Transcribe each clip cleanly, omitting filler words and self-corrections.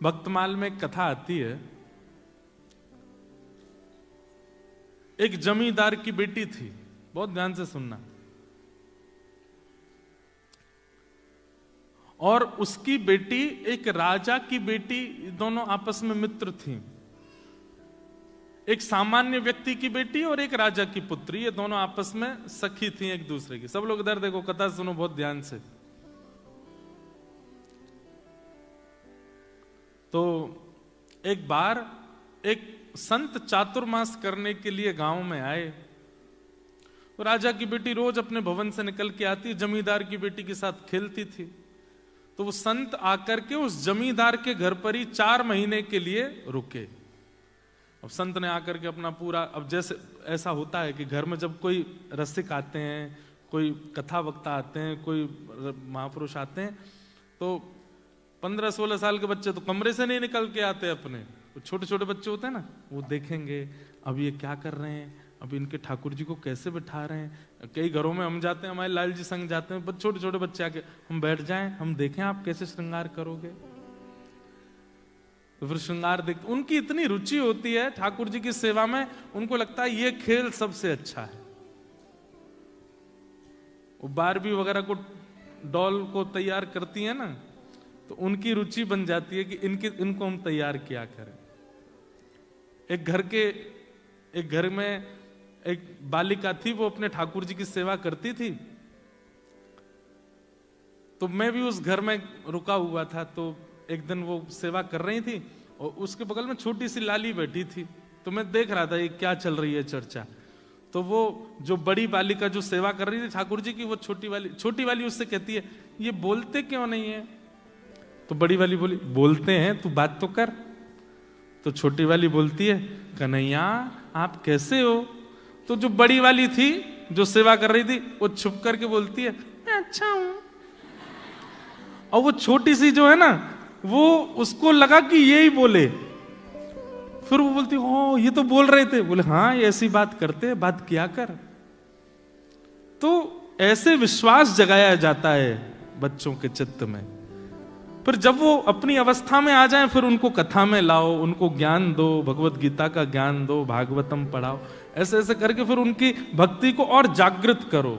भक्तमाल में एक कथा आती है। एक जमींदार की बेटी थी, बहुत ध्यान से सुनना, और उसकी बेटी एक राजा की बेटी, दोनों आपस में मित्र थी। एक सामान्य व्यक्ति की बेटी और एक राजा की पुत्री, ये दोनों आपस में सखी थी एक दूसरे की। सब लोग इधर देखो, कथा सुनो बहुत ध्यान से। तो एक बार एक संत चातुर्मास करने के लिए गांव में आए। तो राजा की बेटी रोज अपने भवन से निकल के आती, जमींदार की बेटी के साथ खेलती थी। तो वो संत आकर के उस जमींदार के घर पर ही 4 महीने के लिए रुके। अब संत ने आकर के अपना पूरा, अब जैसे ऐसा होता है कि घर में जब कोई रसिक आते हैं, कोई कथा वक्ता आते हैं, कोई महापुरुष आते हैं, तो 15-16 साल के बच्चे तो कमरे से नहीं निकल के आते अपने। छोटे छोटे बच्चे होते हैं ना, वो देखेंगे अब ये क्या कर रहे हैं, अब इनके ठाकुर जी को कैसे बैठा रहे हैं। कई घरों में हम जाते हैं, हमारे लाल जी संग जाते हैं, छोटे छोटे बच्चे आके हम बैठ जाएं, हम देखें आप कैसे श्रृंगार करोगे। तो फिर श्रृंगार देखते, उनकी इतनी रुचि होती है ठाकुर जी की सेवा में, उनको लगता है ये खेल सबसे अच्छा है। वो बारबी वगैरह को, डॉल को तैयार करती है ना, तो उनकी रुचि बन जाती है कि इनको हम तैयार किया करें। एक घर में एक बालिका थी, वो अपने ठाकुर जी की सेवा करती थी। तो मैं भी उस घर में रुका हुआ था। तो एक दिन वो सेवा कर रही थी और उसके बगल में छोटी सी लाली बैठी थी। तो मैं देख रहा था ये क्या चल रही है चर्चा। तो वो जो बड़ी बालिका जो सेवा कर रही थी ठाकुर जी की, वो छोटी वाली उससे कहती है, ये बोलते क्यों नहीं है। तो बड़ी वाली बोली, बोलते हैं, तू बात तो कर। तो छोटी वाली बोलती है, कन्हैया आप कैसे हो। तो जो बड़ी वाली थी जो सेवा कर रही थी, वो छुप करके बोलती है, मैं अच्छा हूं। और वो छोटी सी जो है ना, वो उसको लगा कि यही बोले। फिर वो बोलती, ओ ये तो बोल रहे थे। बोले हाँ, ये ऐसी बात करते हैं, बात किया कर। तो ऐसे विश्वास जगाया जाता है बच्चों के चित्त में। फिर जब वो अपनी अवस्था में आ जाएं, फिर उनको कथा में लाओ, उनको ज्ञान दो, भगवत गीता का ज्ञान दो, भागवतम पढ़ाओ, ऐसे ऐसे करके फिर उनकी भक्ति को और जागृत करो।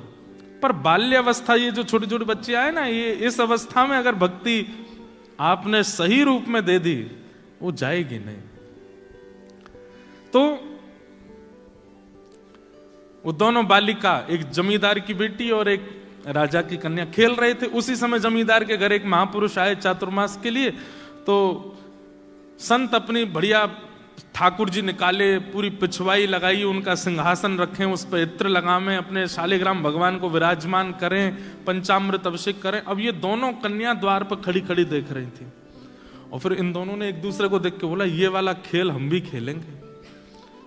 पर बाल्यावस्था, ये जो छोटे छोटे बच्चे आए ना, ये इस अवस्था में अगर भक्ति आपने सही रूप में दे दी, वो जाएगी नहीं। तो वो दोनों बालिका, एक जमींदार की बेटी और एक राजा की कन्या, खेल रहे थे। उसी समय जमींदार के घर एक महापुरुष आए चातुर्मास के लिए। तो संत अपनी बढ़िया ठाकुर जी निकाले, पूरी पिछवाई लगाई, उनका सिंहासन रखें, उस पर इत्र लगावें, अपने शालिग्राम भगवान को विराजमान करें, पंचामृत अभिषेक करें। अब ये दोनों कन्या द्वार पर खड़ी खड़ी देख रही थी। और फिर इन दोनों ने एक दूसरे को देख के बोला, ये वाला खेल हम भी खेलेंगे,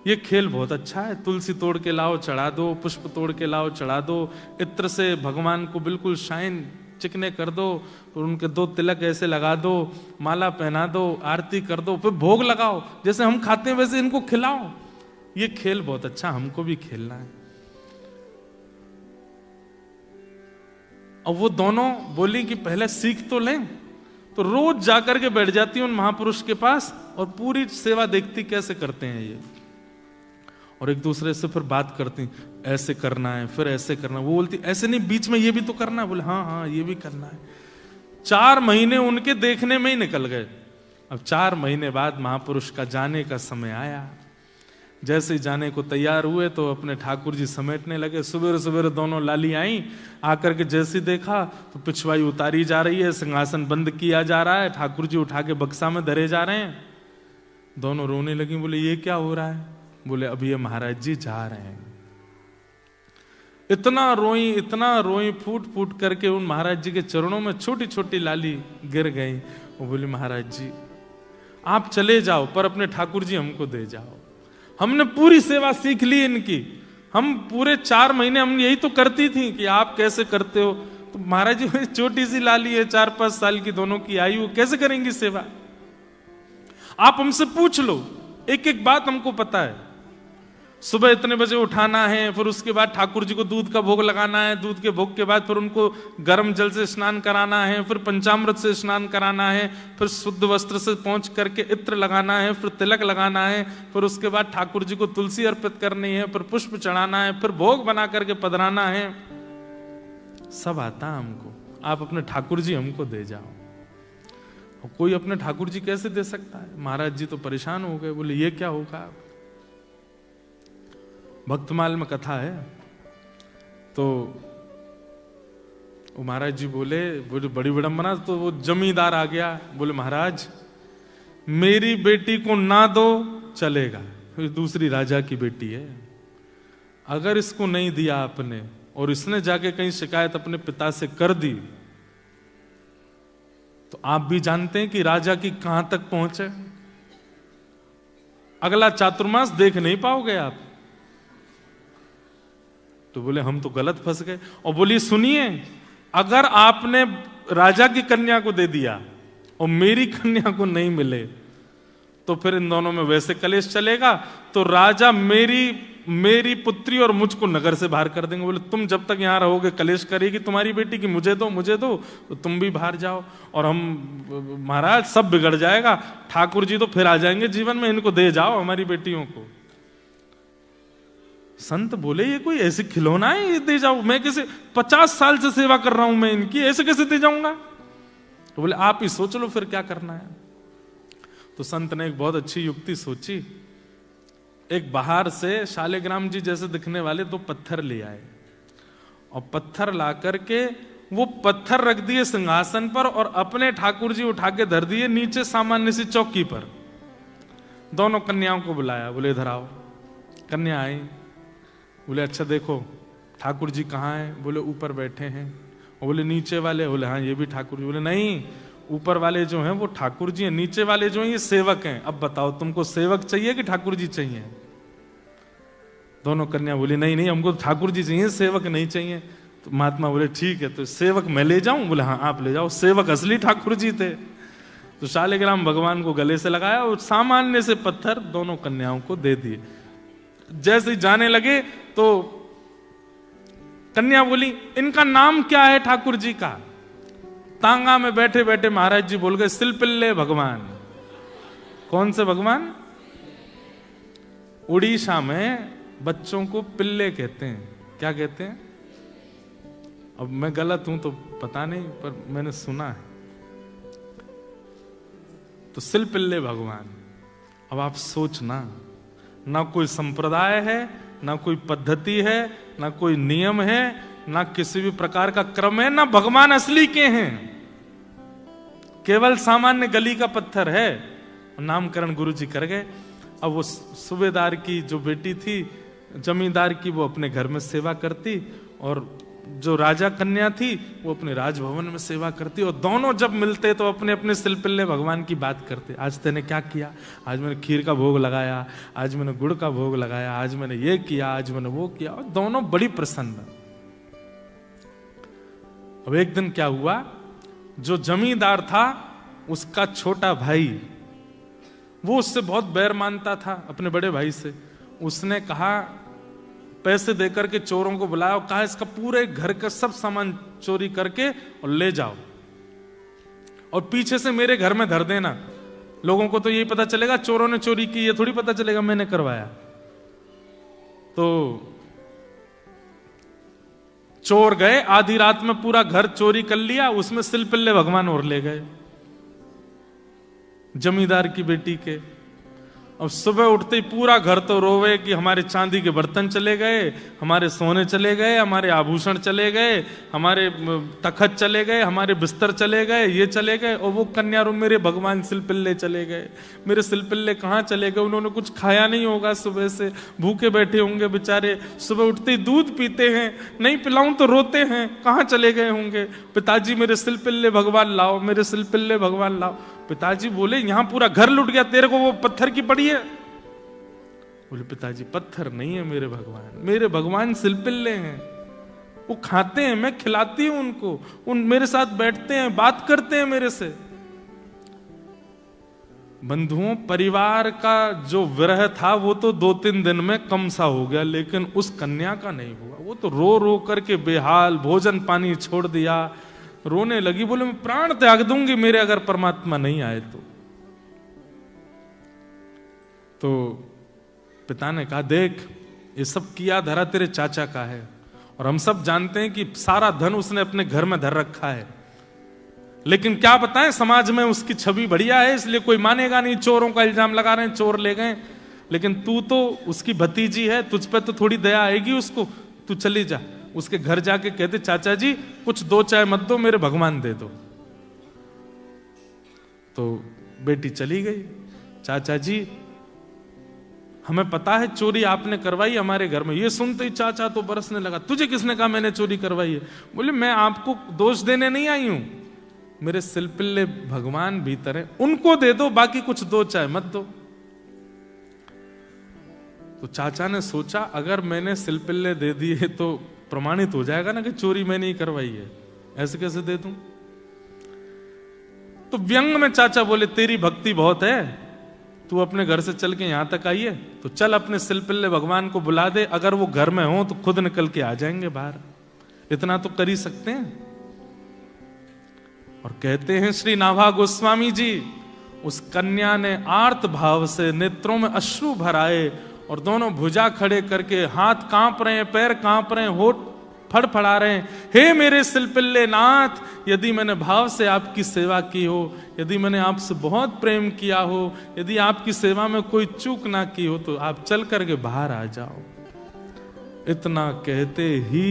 ये खेल बहुत अच्छा है। तुलसी तोड़ के लाओ चढ़ा दो, पुष्प तोड़ के लाओ चढ़ा दो, इत्र से भगवान को बिल्कुल शाइन चिकने कर दो, और उनके 2 तिलक ऐसे लगा दो, माला पहना दो, आरती कर दो, फिर भोग लगाओ, जैसे हम खाते हैं वैसे इनको खिलाओ। ये खेल बहुत अच्छा, हमको भी खेलना है। और वो दोनों बोली कि पहले सीख तो लें। तो रोज जाकर के बैठ जाती उन महापुरुष के पास और पूरी सेवा देखती कैसे करते हैं ये, और एक दूसरे से फिर बात करती, ऐसे करना है, फिर ऐसे करना है। वो बोलती ऐसे नहीं, बीच में ये भी तो करना है। बोले हाँ हाँ ये भी करना है। 4 महीने उनके देखने में ही निकल गए। अब 4 महीने बाद महापुरुष का जाने का समय आया। जैसे ही जाने को तैयार हुए तो अपने ठाकुर जी समेटने लगे। सवेरे सवेरे दोनों लाली आई, आकर के जैसे देखा तो पिछवाई उतारी जा रही है, सिंहासन बंद किया जा रहा है, ठाकुर जी उठा के बक्सा में धरे जा रहे हैं। दोनों रोने लगी। बोले ये क्या हो रहा है। बोले अभी ये महाराज जी जा रहे हैं। इतना रोई, फूट फूट करके उन महाराज जी के चरणों में छोटी छोटी लाली गिर गई। वो बोली महाराज जी आप चले जाओ, पर अपने ठाकुर जी हमको दे जाओ। हमने पूरी सेवा सीख ली इनकी, हम पूरे 4 महीने हम यही तो करती थी कि आप कैसे करते हो। तो महाराज जी छोटी सी लाली है, 4-5 साल की दोनों की आयु, कैसे करेंगी सेवा। आप हमसे पूछ लो, एक एक बात हमको पता है। सुबह इतने बजे उठाना है, फिर उसके बाद ठाकुर जी को दूध का भोग लगाना है, दूध के भोग के बाद फिर उनको गर्म जल से स्नान कराना है, फिर पंचामृत से स्नान कराना है, फिर शुद्ध वस्त्र से पहुंच करके इत्र लगाना है, फिर तिलक लगाना है, फिर उसके बाद ठाकुर जी को तुलसी अर्पित करनी है, फिर पुष्प चढ़ाना है, फिर भोग बना करके पधराना है। सब आता हमको, आप अपने ठाकुर जी हमको दे जाओ। और कोई अपने ठाकुर जी कैसे दे सकता है? महाराज जी तो परेशान हो गए, बोले ये क्या होगा। भक्तमाल में कथा है, तो वो महाराज जी बोले बड़ी विडंबना, तो वो जमींदार आ गया, बोले महाराज मेरी बेटी को ना दो चलेगा, फिर दूसरी राजा की बेटी है, अगर इसको नहीं दिया आपने और इसने जाके कहीं शिकायत अपने पिता से कर दी तो आप भी जानते हैं कि राजा की कहां तक पहुंचे, अगला चातुर्मास देख नहीं पाओगे आप। तो बोले हम तो गलत फंस गए। और बोली सुनिए, अगर आपने राजा की कन्या को दे दिया और मेरी कन्या को नहीं मिले तो फिर इन दोनों में वैसे कलेश चलेगा, तो राजा मेरी पुत्री और मुझको नगर से बाहर कर देंगे। बोले तुम जब तक यहां रहोगे कलेश करेगी तुम्हारी बेटी की, मुझे दो तो तुम भी बाहर जाओ और हम महाराज सब बिगड़ जाएगा, ठाकुर जी तो फिर आ जाएंगे जीवन में, इनको दे जाओ हमारी बेटियों को। संत बोले ये कोई ऐसे खिलौना है, ये दे जाओ, मैं कैसे 50 साल से सेवा कर रहा हूं मैं इनकी, ऐसे कैसे दे जाऊंगा। तो बोले आप ही सोच लो फिर क्या करना है। तो संत ने एक बहुत अच्छी युक्ति सोची, एक बाहर से शालिग्राम जी जैसे दिखने वाले 2 पत्थर ले आए और पत्थर ला करके वो पत्थर रख दिए सिंहासन पर और अपने ठाकुर जी उठा के धर दिए नीचे सामान्य सी चौकी पर। दोनों कन्याओं को बुलाया, बोले इधर आओ। कन्या आई, बोले अच्छा देखो ठाकुर जी कहाँ हैं? बोले ऊपर बैठे हैं। और बोले नीचे वाले? बोले हाँ ये भी ठाकुर जी। बोले नहीं, ऊपर वाले जो हैं वो ठाकुर जी हैं, नीचे वाले जो हैं ये सेवक हैं। अब बताओ तुमको सेवक चाहिए कि ठाकुर जी चाहिए? दोनों कन्या बोली नहीं हमको ठाकुर जी चाहिए, सेवक नहीं चाहिए। तो महात्मा बोले ठीक है, तो सेवक मैं ले जाऊं? बोले हाँ आप ले जाओ। सेवक असली ठाकुर जी थे। तो शालिग्राम भगवान को गले से लगाया और सामान्य से पत्थर दोनों कन्याओं को दे दिए। जैसे जाने लगे तो कन्या बोली इनका नाम क्या है ठाकुर जी का? तांगा में बैठे बैठे महाराज जी बोल गए सिलपिल्ले भगवान। कौन से भगवान? उड़ीसा में बच्चों को पिल्ले कहते हैं। क्या कहते हैं? अब मैं गलत हूं तो पता नहीं, पर मैंने सुना है। तो सिलपिल्ले भगवान। अब आप सोचना, ना कोई संप्रदाय है, ना कोई पद्धति है, ना कोई नियम है, ना किसी भी प्रकार का क्रम है, ना भगवान असली के हैं, केवल सामान्य गली का पत्थर है। नामकरण गुरु जी कर गए। अब वो सूबेदार की जो बेटी थी जमींदार की, वो अपने घर में सेवा करती और जो राजा कन्या थी वो अपने राजभवन में सेवा करती। और दोनों जब मिलते तो अपने अपने सिलपिल्ले भगवान की बात करते। आज तेने क्या किया? आज मैंने खीर का भोग लगाया, आज मैंने गुड़ का भोग लगाया, आज मैंने ये किया, आज मैंने वो किया। और दोनों बड़ी प्रसन्न। अब एक दिन क्या हुआ, जो जमींदार था उसका छोटा भाई, वो उससे बहुत बैर मानता था अपने बड़े भाई से। उसने कहा, पैसे देकर के चोरों को बुलाया और कहा इसका पूरे घर का सब सामान चोरी करके और ले जाओ और पीछे से मेरे घर में धर देना। लोगों को तो यही पता चलेगा चोरों ने चोरी की, ये थोड़ी पता चलेगा मैंने करवाया। तो चोर गए, आधी रात में पूरा घर चोरी कर लिया, उसमें सिलपिल्ले भगवान और ले गए जमींदार की बेटी के। अब सुबह उठते ही पूरा घर तो रोवे कि हमारे चांदी के बर्तन चले गए, हमारे सोने चले गए, हमारे आभूषण चले गए, हमारे तखत चले गए, हमारे बिस्तर चले गए, ये चले गए। और वो कन्या रो मेरे भगवान सिलपिल्ले चले गए। मेरे सिलपिल्ले कहाँ चले गए? उन्होंने कुछ खाया नहीं होगा, सुबह से भूखे बैठे होंगे बेचारे, सुबह उठते ही दूध पीते हैं, नहीं पिलाऊं तो रोते हैं, कहाँ चले गए होंगे? पिताजी मेरे सिलपिल्ले भगवान लाओ, मेरे सिलपिल्ले भगवान लाओ। पिताजी बोले यहां पूरा घर लुट गया, तेरे को वो पत्थर की पड़ी है? बोले पिताजी पत्थर नहीं है मेरे भगवान सिलपिल्ले हैं। वो खाते हैं, मैं खिलाती हूं उनको, उन मेरे साथ बैठते हैं, बात करते हैं मेरे से। बंधुओं, परिवार का जो विरह था वो तो 2-3 दिन में कम सा हो गया, लेकिन उस कन्या का नहीं हुआ। वो तो रो रो करके बेहाल, भोजन पानी छोड़ दिया, रोने लगी, बोले मैं प्राण त्याग दूंगी मेरे अगर परमात्मा नहीं आए तो पिता ने कहा, देख ये सब किया धरा तेरे चाचा का है, और हम सब जानते हैं कि सारा धन उसने अपने घर में धर रखा है, लेकिन क्या बताएं समाज में उसकी छवि बढ़िया है, इसलिए कोई मानेगा नहीं, चोरों का इल्जाम लगा रहे हैं, चोर ले गए, लेकिन तू तो उसकी भतीजी है, तुझ पे तो थोड़ी दया आएगी उसको, तू चली जा उसके घर जाके कहते चाचा जी कुछ 2 चाय मत दो, मेरे भगवान दे दो। तो बेटी चली गई, चाचा जी हमें पता है चोरी आपने करवाई हमारे घर में। ये सुनते ही चाचा तो बरसने लगा, तुझे किसने कहा मैंने चोरी करवाई है? बोले मैं आपको दोष देने नहीं आई हूं, मेरे सिलपिल्ले भगवान भीतर है, उनको दे दो, बाकी कुछ 2 चाय मत दो। तो चाचा ने सोचा अगर मैंने सिलपिल्ले दे दिए तो प्रमाणित हो जाएगा ना कि चोरी मैंने ही करवाई है, ऐसे कैसे दे दूं? तो व्यंग में चाचा बोले तेरी भक्ति बहुत है, तू अपने घर से चल के यहां तक आई है, तो चल अपने सिलपिल्ले भगवान को बुला दे, अगर वो घर में हो तो खुद निकल के आ जाएंगे बाहर, इतना तो कर ही सकते हैं। और कहते हैं श्री नाभा गोस्वामी जी, उस कन्या ने आर्त भाव से नेत्रों में अश्रु भराए और दोनों भुजा खड़े करके हाथ कांप रहे हैं, पैर कांप रहे हैं, होठ फड़फड़ा रहे हैं, हे मेरे सिलपिल्ले नाथ, यदि मैंने भाव से आपकी सेवा की हो, यदि मैंने आपसे बहुत प्रेम किया हो, यदि आपकी सेवा में कोई चूक ना की हो, तो आप चल करके बाहर आ जाओ। इतना कहते ही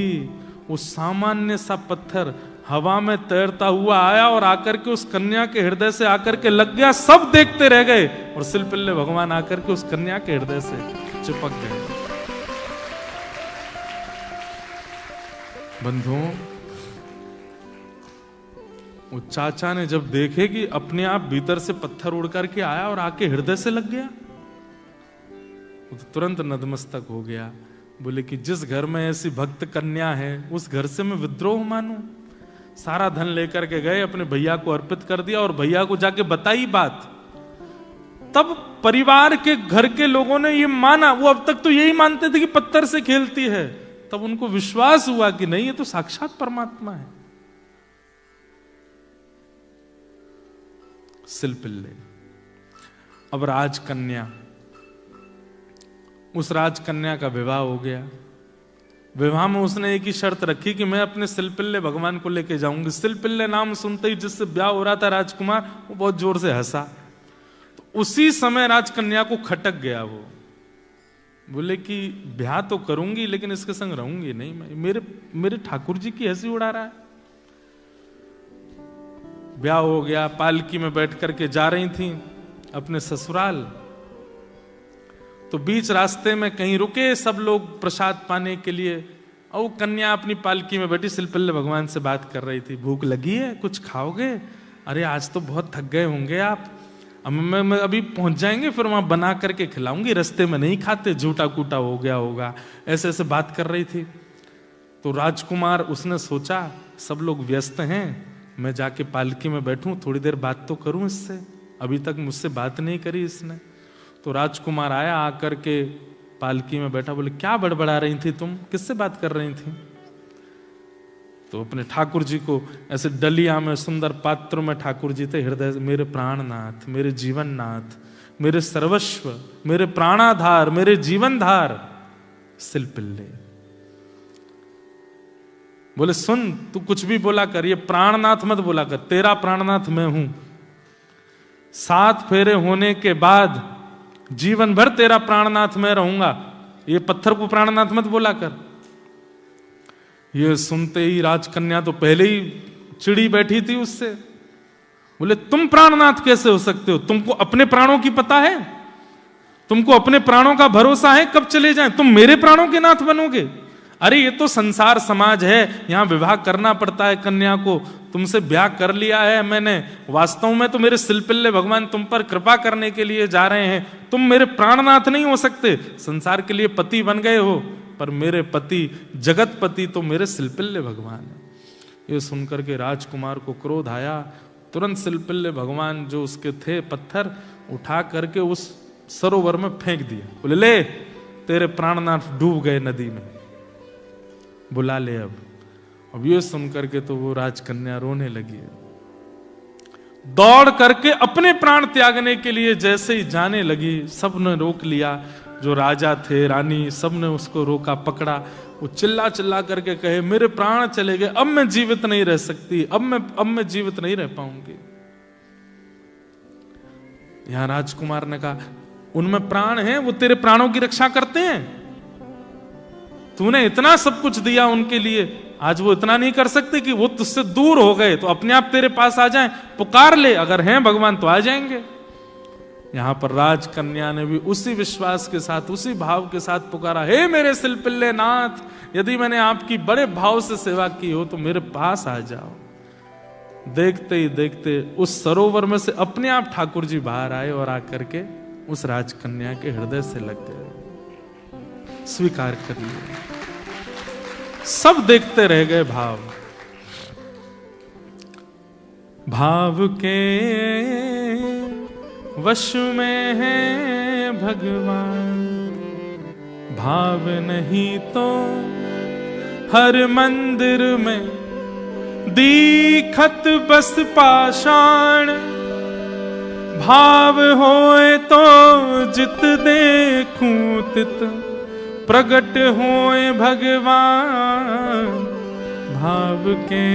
वो सामान्य सा पत्थर हवा में तैरता हुआ आया और आकर के उस कन्या के हृदय से आकर के लग गया। सब देखते रह गए और सिलपिल्ले भगवान आकर के उस कन्या के हृदय से चिपक गए। बंधुओं, वो चाचा ने जब देखे कि अपने आप भीतर से पत्थर उड़ करके आया और आके हृदय से लग गया, वो तो तुरंत नतमस्तक हो गया। बोले कि जिस घर में ऐसी भक्त कन्या है उस घर से मैं विद्रोह मानूं? सारा धन लेकर के गए, अपने भैया को अर्पित कर दिया और भैया को जाके बताई बात। तब परिवार के घर के लोगों ने ये माना, वो अब तक तो यही मानते थे कि पत्थर से खेलती है, तब उनको विश्वास हुआ कि नहीं ये तो साक्षात परमात्मा है। सिलपिल्ले। अब राजकन्या, उस राजकन्या का विवाह हो गया। विवाह में उसने एक ही शर्त रखी कि मैं अपने सिलपिल्ले भगवान को लेके जाऊंगी। सिलपिल्ले नाम सुनते ही जिससे ब्याह हो रहा था राजकुमार, वो बहुत जोर से हंसा। तो उसी समय राजकन्या को खटक गया। वो बोले कि ब्याह तो करूंगी लेकिन इसके संग रहूंगी नहीं, मैं मेरे ठाकुर जी की हंसी उड़ा रहा है। ब्याह हो गया, पालकी में बैठ करके जा रही थी अपने ससुराल। तो बीच रास्ते में कहीं रुके सब लोग प्रसाद पाने के लिए, और वो कन्या अपनी पालकी में बैठी सिलपिल्ले भगवान से बात कर रही थी। भूख लगी है, कुछ खाओगे? अरे आज तो बहुत थक गए होंगे आप, अब मैं अभी पहुंच जाएंगे, फिर वहां बना करके खिलाऊंगी, रास्ते में नहीं खाते, झूठा कूटा हो गया होगा। ऐसे ऐसे बात कर रही थी। तो राजकुमार उसने सोचा सब लोग व्यस्त हैं, मैं जाके पालकी में बैठूं, थोड़ी देर बात तो करूं इससे, अभी तक मुझसे बात नहीं करी इसने। तो राजकुमार आया, आकर के पालकी में बैठा। बोले क्या बड़बड़ा रही थी तुम, किससे बात कर रही थी? तो अपने ठाकुर जी को ऐसे डलिया में सुंदर पात्रों में ठाकुर जी थे हृदय, मेरे प्राणनाथ, मेरे जीवननाथ, मेरे सर्वस्व, मेरे प्राणाधार, मेरे जीवनधार सिलपिल्ले। बोले सुन, तू कुछ भी बोला कर, ये प्राणनाथ मत बोला कर, तेरा प्राणनाथ मैं हूं। 7 फेरे होने के बाद जीवन भर तेरा प्राणनाथ मैं रहूंगा, ये पत्थर को प्राणनाथ मत बोला कर। ये सुनते ही राजकन्या तो पहले ही चिड़ी बैठी थी उससे। बोले तुम प्राणनाथ कैसे हो सकते हो? तुमको अपने प्राणों की पता है? तुमको अपने प्राणों का भरोसा है कब चले जाएं? तुम मेरे प्राणों के नाथ बनोगे? अरे ये तो संसार समाज है, यहां विवाह करना पड़ता है कन्या को, तुमसे ब्याह कर लिया है मैंने, वास्तव में तो मेरे सिलपिल्ले भगवान तुम पर कृपा करने के लिए जा रहे हैं, तुम मेरे प्राणनाथ नहीं हो सकते। संसार के लिए पति बन गए हो, पर मेरे पति, जगत पति तो मेरे सिलपिल्ले भगवान है। ये सुनकर के राजकुमार को क्रोध आया। तुरंत सिलपिल्ले भगवान जो उसके थे पत्थर, उठा करके उस सरोवर में फेंक दिया। बोले ले, तेरे प्राणनाथ डूब गए नदी में, बुला ले अब ये सुन करके तो वो राजकन्या रोने लगी। दौड़ करके अपने प्राण त्यागने के लिए जैसे ही जाने लगी, सबने रोक लिया। जो राजा थे, रानी, सबने उसको रोका, पकड़ा। वो चिल्ला चिल्ला करके कहे, मेरे प्राण चले गए, अब मैं जीवित नहीं रह सकती, अब मैं जीवित नहीं रह पाऊंगी। यहां राजकुमार ने कहा, उनमें प्राण हैं, वो तेरे प्राणों की रक्षा करते हैं। तूने इतना सब कुछ दिया उनके लिए, आज वो इतना नहीं कर सकते कि वो तुझसे दूर हो गए तो अपने आप तेरे पास आ जाएं। पुकार ले, अगर हैं भगवान तो आ जाएंगे। यहां पर राजकन्या ने भी उसी विश्वास के साथ, उसी भाव के साथ पुकारा, हे मेरे सिलपिल्ले नाथ, यदि मैंने आपकी बड़े भाव से सेवा की हो तो मेरे पास आ जाओ। देखते ही देखते उस सरोवर में से अपने आप ठाकुर जी बाहर आए और आकर के उस राजकन्या के हृदय से लग गए, स्वीकार कर लिया। सब देखते रह गए। भाव के वश में है भगवान, भाव नहीं तो हर मंदिर में दीखत बस पाषाण। भाव होए तो जित देखूं तित प्रगट होए भगवान। भाव के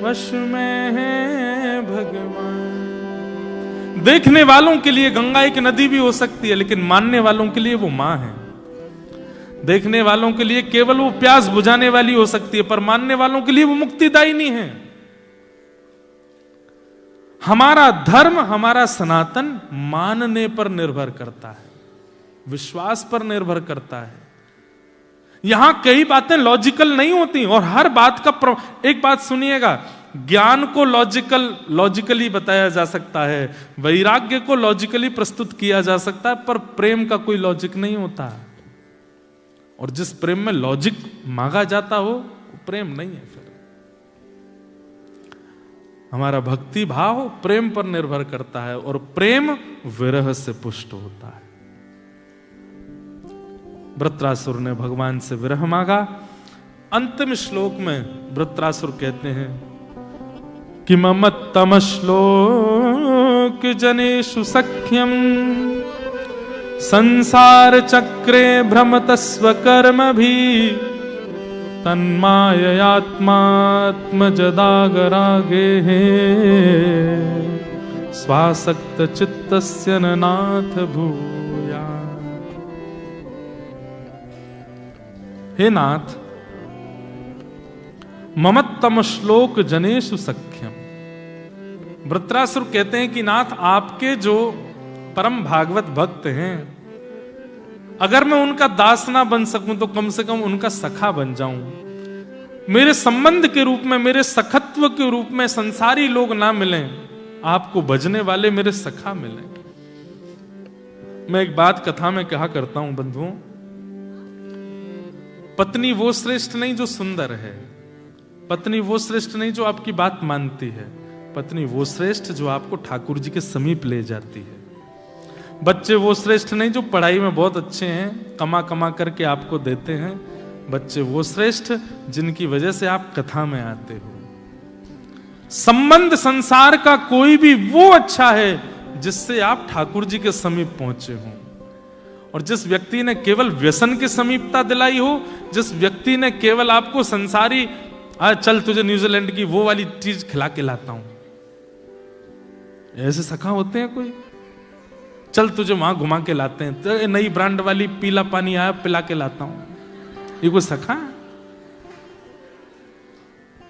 वश में है भगवान। देखने वालों के लिए गंगा एक नदी भी हो सकती है, लेकिन मानने वालों के लिए वो मां है। देखने वालों के लिए केवल वो प्यास बुझाने वाली हो सकती है, पर मानने वालों के लिए वो मुक्तिदायिनी है। हमारा धर्म, हमारा सनातन मानने पर निर्भर करता है, विश्वास पर निर्भर करता है। यहां कई बातें लॉजिकल नहीं होती और हर बात का एक बात सुनिएगा, ज्ञान को लॉजिकली बताया जा सकता है, वैराग्य को लॉजिकली प्रस्तुत किया जा सकता है, पर प्रेम का कोई लॉजिक नहीं होता। और जिस प्रेम में लॉजिक मांगा जाता हो वो प्रेम नहीं है। फिर हमारा भक्ति भाव प्रेम पर निर्भर करता है और प्रेम विरह से पुष्ट होता है। वृत्रासुर ने भगवान से विरह मांगा। अंतिम श्लोक में वृत्रासुर कहते हैं कि ममत्तम श्लोक जनेषु सख्यम संसार चक्रे भ्रमतस्व कर्म भी तन्माययात्मात्म जदागरागे स्वासक्त चित्तस्य नाथ भूया। हे नाथ, ममत्तम श्लोक जनेषु सख्यम। वृत्रासुर कहते हैं कि नाथ, आपके जो परम भागवत भक्त हैं, अगर मैं उनका दास ना बन सकूं तो कम से कम उनका सखा बन जाऊं। मेरे संबंध के रूप में, मेरे सखत्व के रूप में संसारी लोग ना मिलें, आपको भजने वाले मेरे सखा मिलें। मैं एक बात कथा में कहा करता हूं बंधुओं, पत्नी वो श्रेष्ठ नहीं जो सुंदर है, पत्नी वो श्रेष्ठ नहीं जो आपकी बात मानती है, पत्नी वो श्रेष्ठ जो आपको ठाकुर जी के समीप ले जाती है। बच्चे वो श्रेष्ठ नहीं जो पढ़ाई में बहुत अच्छे हैं, कमा कमा करके आपको देते हैं। बच्चे वो श्रेष्ठ जिनकी वजह से आप कथा में आते हो। संबंध संसार का कोई भी वो अच्छा है जिससे आप ठाकुर जी के समीप पहुंचे हो। और जिस व्यक्ति ने केवल व्यसन की समीपता दिलाई हो, जिस व्यक्ति ने केवल आपको संसारी, आज चल तुझे न्यूजीलैंड की वो वाली चीज खिला के लाता हूं, ऐसे सखा होते हैं कोई? चल तुझे वहां घुमा के लाते हैं, तो नई ब्रांड वाली पीला पानी आया पिला के लाता हूं, ये कोई सखा है?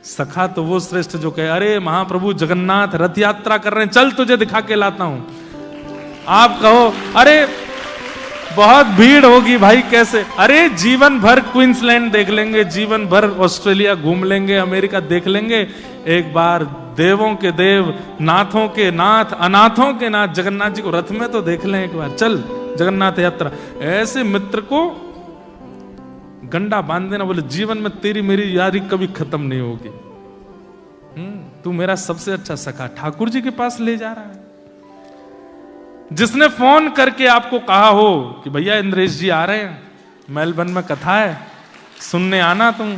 सखा तो वो श्रेष्ठ जो कहे, अरे महाप्रभु जगन्नाथ रथ यात्रा कर रहे हैं, चल तुझे दिखा के लाता हूं। आप कहो अरे बहुत भीड़ होगी भाई, कैसे? अरे जीवन भर क्वींसलैंड देख लेंगे, जीवन भर ऑस्ट्रेलिया घूम लेंगे, अमेरिका देख लेंगे, एक बार देवों के देव, नाथों के नाथ, अनाथों के नाथ जगन्नाथ जी को रथ में तो देख लें एक बार, चल जगन्नाथ यात्रा। ऐसे मित्र को गंडा बांध देना, बोले जीवन में तेरी मेरी यारी कभी खत्म नहीं होगी, तू मेरा सबसे अच्छा सखा, ठाकुर जी के पास ले जा रहा है। जिसने फोन करके आपको कहा हो कि भैया इंद्रेश जी आ रहे हैं, मेलबर्न में कथा है, सुनने आना तुम।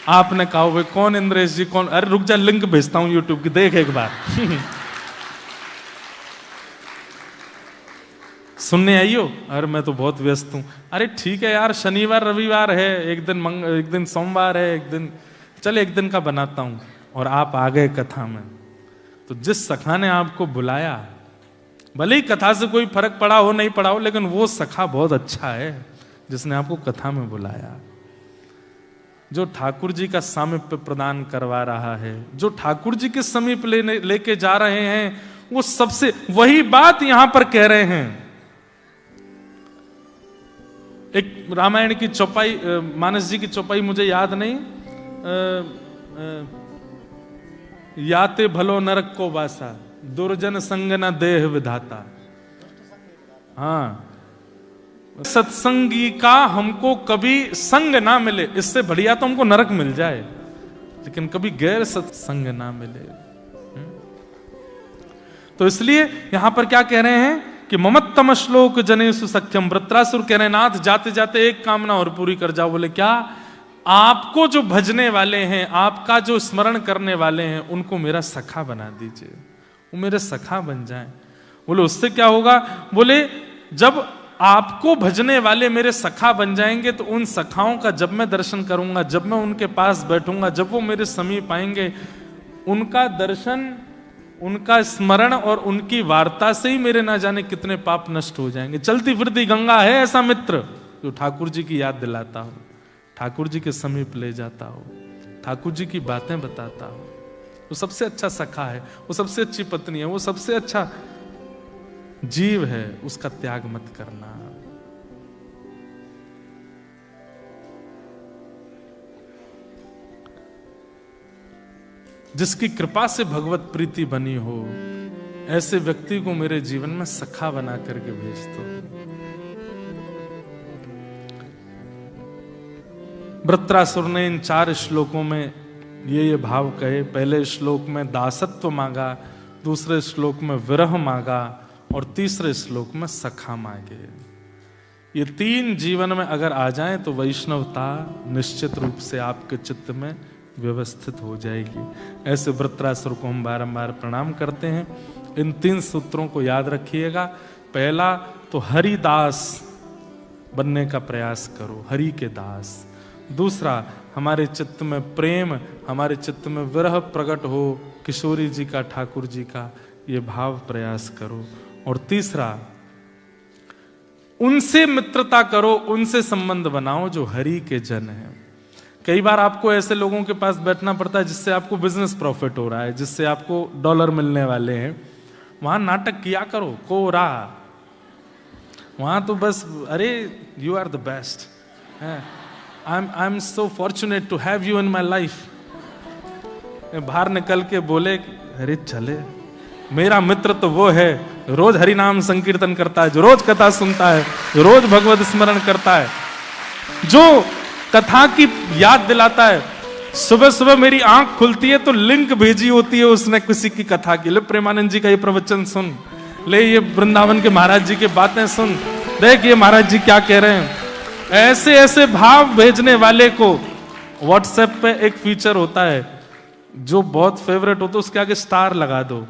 आपने कहा भाई कौन इंद्रेश जी कौन, अरे रुक जा लिंक भेजता हूं यूट्यूब की, देख एक बार सुनने आइयो। अरे मैं तो बहुत व्यस्त हूं। अरे ठीक है यार, शनिवार रविवार है, एक दिन सोमवार है, एक दिन का बनाता हूं। और आप आ गए कथा में। तो जिस सखा ने आपको बुलाया, भले ही कथा से कोई फर्क पड़ा हो नहीं पड़ा हो, लेकिन वो सखा बहुत अच्छा है जिसने आपको कथा में बुलाया, जो ठाकुर जी का सामीप्य प्रदान करवा रहा है, जो ठाकुर जी के समीप लेके जा रहे हैं, वो सबसे वही बात यहां पर कह रहे हैं। एक रामायण की चौपाई, मानस जी की चौपाई मुझे याद नहीं, याते भलो नरक को वासा, दुर्जन संग न देह विधाता। हाँ, सत्संगी का हमको कभी संग ना मिले, इससे बढ़िया तो हमको नरक मिल जाए, लेकिन कभी गैर सत्संग ना मिले। तो इसलिए यहां पर क्या कह रहे हैं कि ममत्तम श्लोक जनेषु सख्यम। वृत्रासुर कह रहे हैं नाथ जाते जाते एक कामना और पूरी कर जाओ। बोले क्या? आपको जो भजने वाले हैं, आपका जो स्मरण करने वाले हैं, उनको मेरा सखा बना दीजिए, वो मेरे सखा बन जाएं। बोले उससे क्या होगा? बोले जब आपको भजने वाले मेरे सखा बन जाएंगे तो उन सखाओं का जब मैं दर्शन करूंगा, जब मैं उनके पास बैठूंगा, जब वो मेरे समीप आएंगे, उनका दर्शन, उनका स्मरण और उनकी वार्ता से ही मेरे ना जाने कितने पाप नष्ट हो जाएंगे। चलती फिरती गंगा है ऐसा मित्र जो ठाकुर जी की याद दिलाता हो, ठाकुर जी के समीप ले जाता हो, ठाकुर जी की बातें बताता हो। वो सबसे अच्छा सखा है, वो सबसे अच्छी पत्नी है, वो सबसे अच्छा जीव है। उसका त्याग मत करना। जिसकी कृपा से भगवत प्रीति बनी हो, ऐसे व्यक्ति को मेरे जीवन में सखा बना करके भेज दो। वृत्रासुर ने इन 4 श्लोकों में ये भाव कहे। पहले श्लोक में दासत्व मांगा, दूसरे श्लोक में विरह मांगा और तीसरे श्लोक में सखा मांगे। ये 3 जीवन में अगर आ जाएं तो वैष्णवता निश्चित रूप से आपके चित्त में व्यवस्थित हो जाएगी। ऐसे वृत्रासुर को हम बारंबार प्रणाम करते हैं। इन 3 सूत्रों को याद रखिएगा। पहला तो हरिदास बनने का प्रयास करो, हरि के दास। दूसरा, हमारे चित्त में प्रेम, हमारे चित्त में विरह प्रकट हो किशोरी जी का, ठाकुर जी का, ये भाव प्रयास करो। और तीसरा, उनसे मित्रता करो, उनसे संबंध बनाओ जो हरि के जन हैं। कई बार आपको ऐसे लोगों के पास बैठना पड़ता है जिससे आपको बिजनेस प्रॉफिट हो रहा है, जिससे आपको डॉलर मिलने वाले हैं। वहां नाटक किया करो, कोरा। वहां तो बस अरे you are the best, I am so fortunate to have you in my life. बाहर निकल के बोले अरे चले, मेरा मित्र तो वो है रोज हरि नाम संकीर्तन करता है, जो रोज कथा सुनता है, जो रोज भगवत स्मरण करता है, जो कथा की याद दिलाता है। सुबह सुबह मेरी आंख खुलती है तो लिंक भेजी होती है उसने किसी की कथा की। ले प्रेमानंद जी का ये प्रवचन सुन, ले ये वृंदावन के महाराज जी की बातें सुन, देख ये महाराज जी क्या कह रहे हैं। ऐसे ऐसे भाव भेजने वाले को व्हाट्सएप पे एक फीचर होता है जो बहुत फेवरेट होता है, उसके आगे स्टार लगा दो।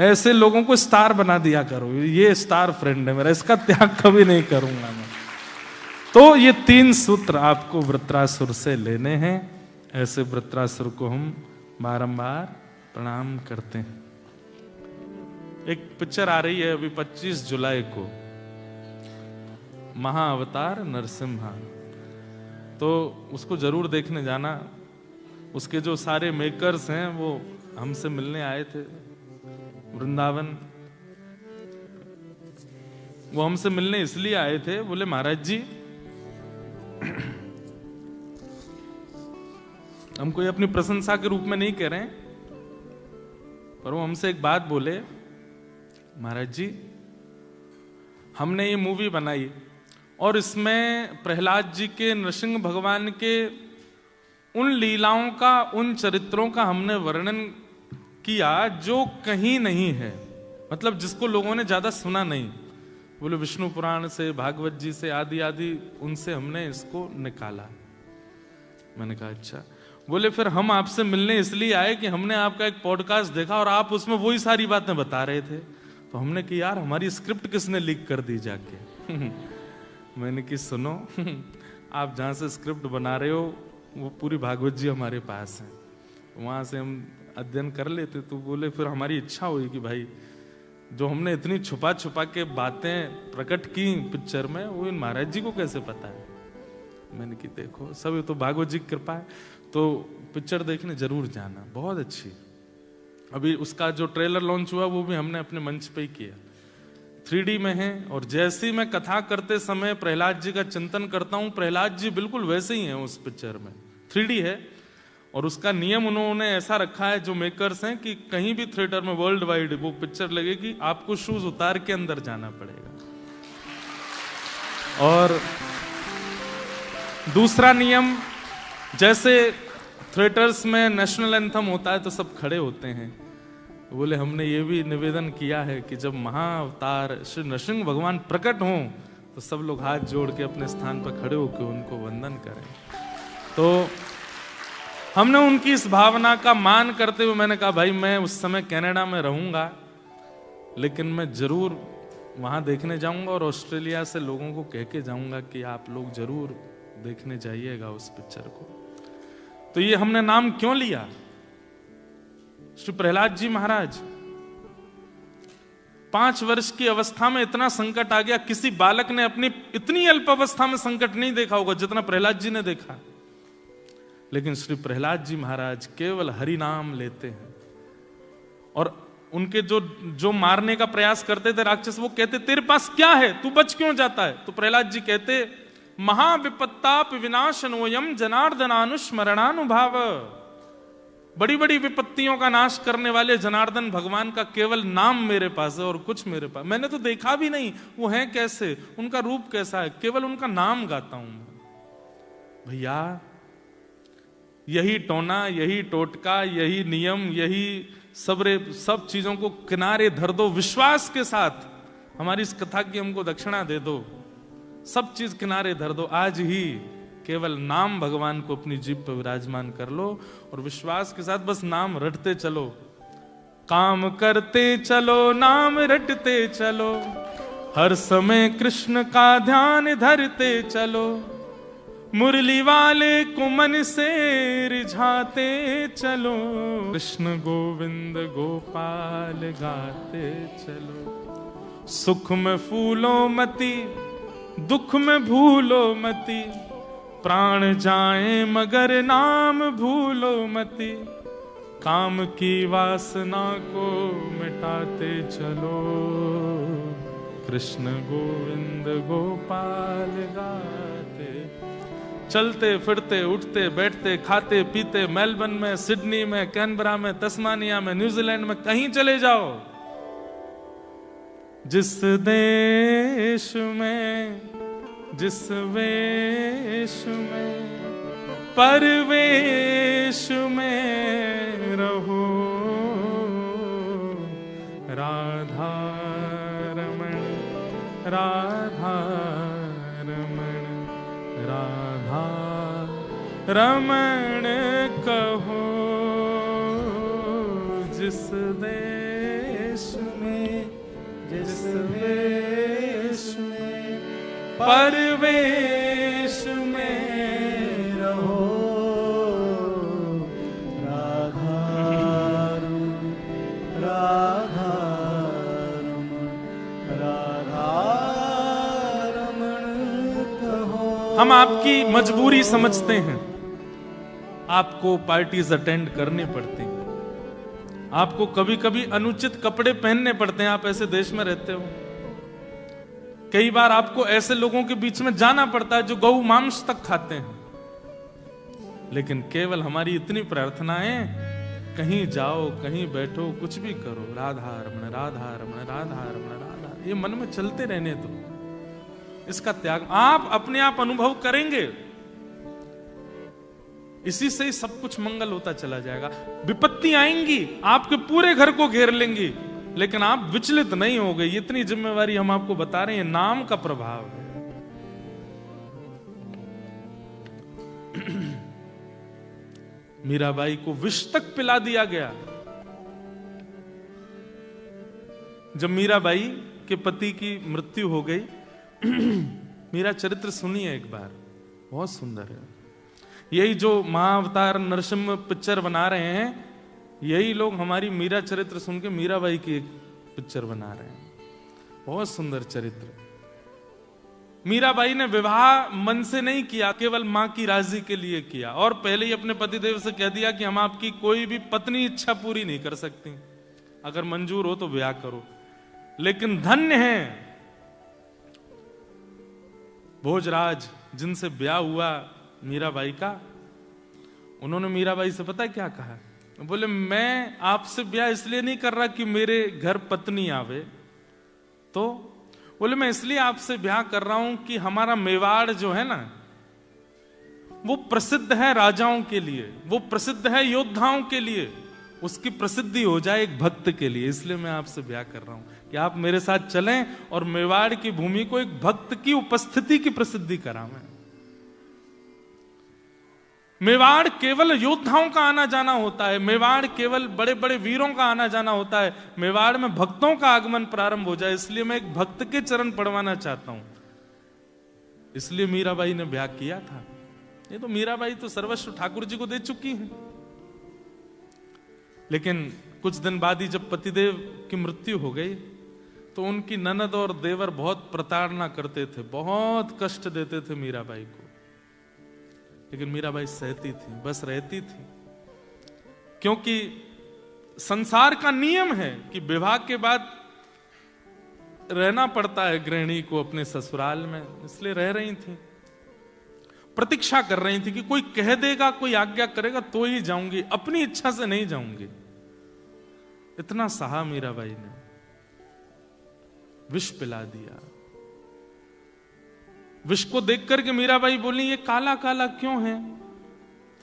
ऐसे लोगों को स्टार बना दिया करो, ये स्टार फ्रेंड है मेरा, इसका त्याग कभी नहीं करूंगा मैं। तो ये 3 सूत्र आपको वृत्रासुर से लेने हैं। ऐसे वृत्रासुर को हम बारंबार प्रणाम करते हैं। एक पिक्चर आ रही है अभी 25 जुलाई को, महाअवतार नरसिम्हा, तो उसको जरूर देखने जाना। उसके जो सारे मेकर्स हैं वो हमसे मिलने आए थे वृंदावन। वो हमसे मिलने इसलिए आए थे, बोले महाराज जी हम कोई अपनी प्रशंसा के रूप में नहीं कह रहे हैं, पर वो हमसे एक बात बोले, महाराज जी हमने ये मूवी बनाई और इसमें प्रहलाद जी के, नृसिंह भगवान के उन लीलाओं का, उन चरित्रों का हमने वर्णन किया जो कहीं नहीं है। मतलब जिसको लोगों ने ज्यादा सुना नहीं, बोले विष्णु पुराण से, भागवत जी से, आदि आदि उनसे हमने इसको निकाला। मैंने कहा अच्छा। बोले फिर हम आपसे मिलने इसलिए आए कि हमने आपका एक पॉडकास्ट देखा और आप उसमें वही सारी बातें बता रहे थे। तो हमने कि यार हमारी स्क्रिप्ट किसने लीक कर दी जाके। मैंने कि सुनो, आप जहां से स्क्रिप्ट बना रहे हो वो पूरी भागवत जी हमारे पास है, वहां से हम अध्ययन कर लेते। तो बोले फिर हमारी इच्छा हुई कि भाई जो हमने इतनी छुपा छुपा के बातें प्रकट की पिक्चर में, वो इन महाराज जी को कैसे पता है। मैंने कि देखो सब ये तो भागवत जी की कृपा है। तो पिक्चर देखने जरूर जाना, बहुत अच्छी। अभी उसका जो ट्रेलर लॉन्च हुआ वो भी हमने अपने मंच पे ही किया, 3D में है। और जैसी मैं कथा करते समय प्रहलाद जी का चिंतन करता हूं, प्रहलाद जी बिल्कुल वैसे ही हैं उस पिक्चर में, 3D है। और उसका नियम उन्होंने ऐसा रखा है जो मेकर्स हैं कि कहीं भी थिएटर में वर्ल्ड वाइड वो पिक्चर लगेगी, आपको शूज उतार के अंदर जाना पड़ेगा। और दूसरा नियम, जैसे थिएटर्स में नेशनल एंथम होता है तो सब खड़े होते हैं, बोले हमने ये भी निवेदन किया है कि जब महाअवतार श्री नरसिंह भगवान प्रकट हों तो सब लोग हाथ जोड़ के अपने स्थान पर खड़े होकर उनको वंदन करें। तो हमने उनकी इस भावना का मान करते हुए मैंने कहा भाई मैं उस समय कनाडा में रहूंगा, लेकिन मैं जरूर वहां देखने जाऊंगा और ऑस्ट्रेलिया से लोगों को कह के जाऊंगा कि आप लोग जरूर देखने जाइएगा उस पिक्चर को। तो ये हमने नाम क्यों लिया, श्री प्रहलाद जी महाराज 5 वर्ष की अवस्था में इतना संकट आ गया, किसी बालक ने अपनी इतनी अल्प अवस्था में संकट नहीं देखा होगा जितना प्रहलाद जी ने देखा। लेकिन श्री प्रहलाद जी महाराज केवल हरि नाम लेते हैं। और उनके जो मारने का प्रयास करते थे राक्षस, वो कहते तेरे पास क्या है, तू बच क्यों जाता है। तो प्रहलाद जी कहते महाविपत्ताप विनाशनोयम जनार्दनानुस्मरणानुभाव, बड़ी बड़ी विपत्तियों का नाश करने वाले जनार्दन भगवान का केवल नाम मेरे पास है और कुछ मेरे पास, मैंने तो देखा भी नहीं वो है कैसे, उनका रूप कैसा है, केवल उनका नाम गाता हूं। भैया यही टोना, यही टोटका, यही नियम, यही सब चीजों को किनारे धर दो, विश्वास के साथ हमारी इस कथा की हमको दक्षिणा दे दो, सब चीज किनारे धर दो, आज ही केवल नाम भगवान को अपनी जीभ पर विराजमान कर लो और विश्वास के साथ बस नाम रटते चलो। काम करते चलो, नाम रटते चलो, हर समय कृष्ण का ध्यान धरते चलो, मुरली वाले को मन से रिझाते चलो, कृष्ण गोविंद गोपाल गाते चलो। सुख में फूलो मती, दुख में भूलो मती, प्राण जाए मगर नाम भूलो मती, काम की वासना को मिटाते चलो, कृष्ण गोविंद गोपाल गाते। चलते फिरते उठते बैठते खाते पीते, मेलबर्न में, सिडनी में, कैनबरा में, तस्मानिया में, न्यूजीलैंड में, कहीं चले जाओ, जिस देश में जिस वेश में परवेश में रहो, राधा रमण राधा रमण राधा रमण कहो, जिस देश में जिस वेश में परवेश में रहो, राधा राधा राधा रमण कहो। हम आपकी मजबूरी समझते हैं, आपको पार्टीज अटेंड करनी पड़ती, आपको कभी कभी अनुचित कपड़े पहनने पड़ते हैं, आप ऐसे देश में रहते हो, कई बार आपको ऐसे लोगों के बीच में जाना पड़ता है जो गौ मांस तक खाते हैं, लेकिन केवल हमारी इतनी प्रार्थना है, कहीं जाओ कहीं बैठो कुछ भी करो, राधा रमण राधा रमण राधा रमण राधा, ये मन में चलते रहने दो, इसका त्याग आप अपने आप अनुभव करेंगे, इसी से ही सब कुछ मंगल होता चला जाएगा। विपत्ति आएंगी आपके पूरे घर को घेर लेंगी, लेकिन आप विचलित नहीं हो गए। इतनी जिम्मेवारी हम आपको बता रहे हैं, नाम का प्रभाव है। मीराबाई को विष तक पिला दिया गया। जब मीराबाई के पति की मृत्यु हो गई, मेरा चरित्र सुनिए एक बार, बहुत सुंदर है। यही जो महाअवतार नरसिम्हा पिक्चर बना रहे हैं, यही लोग हमारी मीरा चरित्र सुन के मीराबाई की एक पिक्चर बना रहे हैं। बहुत सुंदर चरित्र। मीराबाई ने विवाह मन से नहीं किया, केवल मां की राजी के लिए किया, और पहले ही अपने पतिदेव से कह दिया कि हम आपकी कोई भी पत्नी इच्छा पूरी नहीं कर सकती, अगर मंजूर हो तो ब्याह करो। लेकिन धन्य है भोजराज जिनसे ब्याह हुआ मीराबाई का। उन्होंने मीराबाई से पता है क्या कहा? बोले मैं आपसे ब्याह इसलिए नहीं कर रहा कि मेरे घर पत्नी आवे, तो बोले मैं इसलिए आपसे ब्याह कर रहा हूं कि हमारा मेवाड़ जो है ना, वो प्रसिद्ध है राजाओं के लिए, वो प्रसिद्ध है योद्धाओं के लिए, उसकी प्रसिद्धि हो जाए एक भक्त के लिए, इसलिए मैं आपसे ब्याह कर रहा हूं कि आप मेरे साथ चलें और मेवाड़ की भूमि को एक भक्त की उपस्थिति की प्रसिद्धि करावें। मेवाड़ केवल योद्धाओं का आना जाना होता है, मेवाड़ केवल बड़े बड़े वीरों का आना जाना होता है, मेवाड़ में भक्तों का आगमन प्रारंभ हो जाए, इसलिए मैं एक भक्त के चरण पड़वाना चाहता हूं। इसलिए मीराबाई ने ब्याह किया था। ये तो मीराबाई तो सर्वस्व ठाकुर जी को दे चुकी हैं। लेकिन कुछ दिन बाद ही जब पतिदेव की मृत्यु हो गई, तो उनकी ननद और देवर बहुत प्रताड़ना करते थे, बहुत कष्ट देते थे मीराबाई को। लेकिन मीराबाई सहती थी, बस रहती थी, क्योंकि संसार का नियम है कि विवाह के बाद रहना पड़ता है गृहिणी को अपने ससुराल में, इसलिए रह रही थी। प्रतीक्षा कर रही थी कि कोई कह देगा, कोई आज्ञा करेगा तो ही जाऊंगी, अपनी इच्छा से नहीं जाऊंगी। इतना सहा मीराबाई ने, विष पिला दिया। विष को देख करके मीराबाई बोली ये काला काला क्यों है?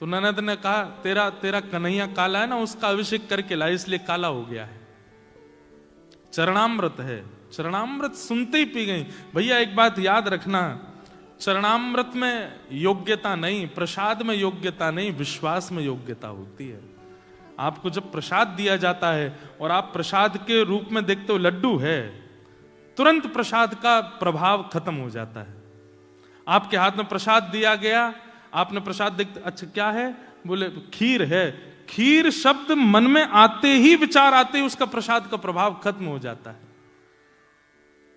तो ननद ने कहा तेरा कन्हैया काला है ना, उसका अभिषेक करके ला, इसलिए काला हो गया है। चरणामृत है। चरणामृत सुनते ही पी गई। भैया एक बात याद रखना, चरणामृत में योग्यता नहीं, प्रसाद में योग्यता नहीं, विश्वास में योग्यता होती है। आपको जब प्रसाद दिया जाता है और आप प्रसाद के रूप में देखते हो लड्डू है, तुरंत प्रसाद का प्रभाव खत्म हो जाता है। आपके हाथ में प्रसाद दिया गया, आपने प्रसाद देख, अच्छा क्या है? बोले खीर है। खीर शब्द मन में आते ही, विचार आते ही उसका प्रसाद का प्रभाव खत्म हो जाता है।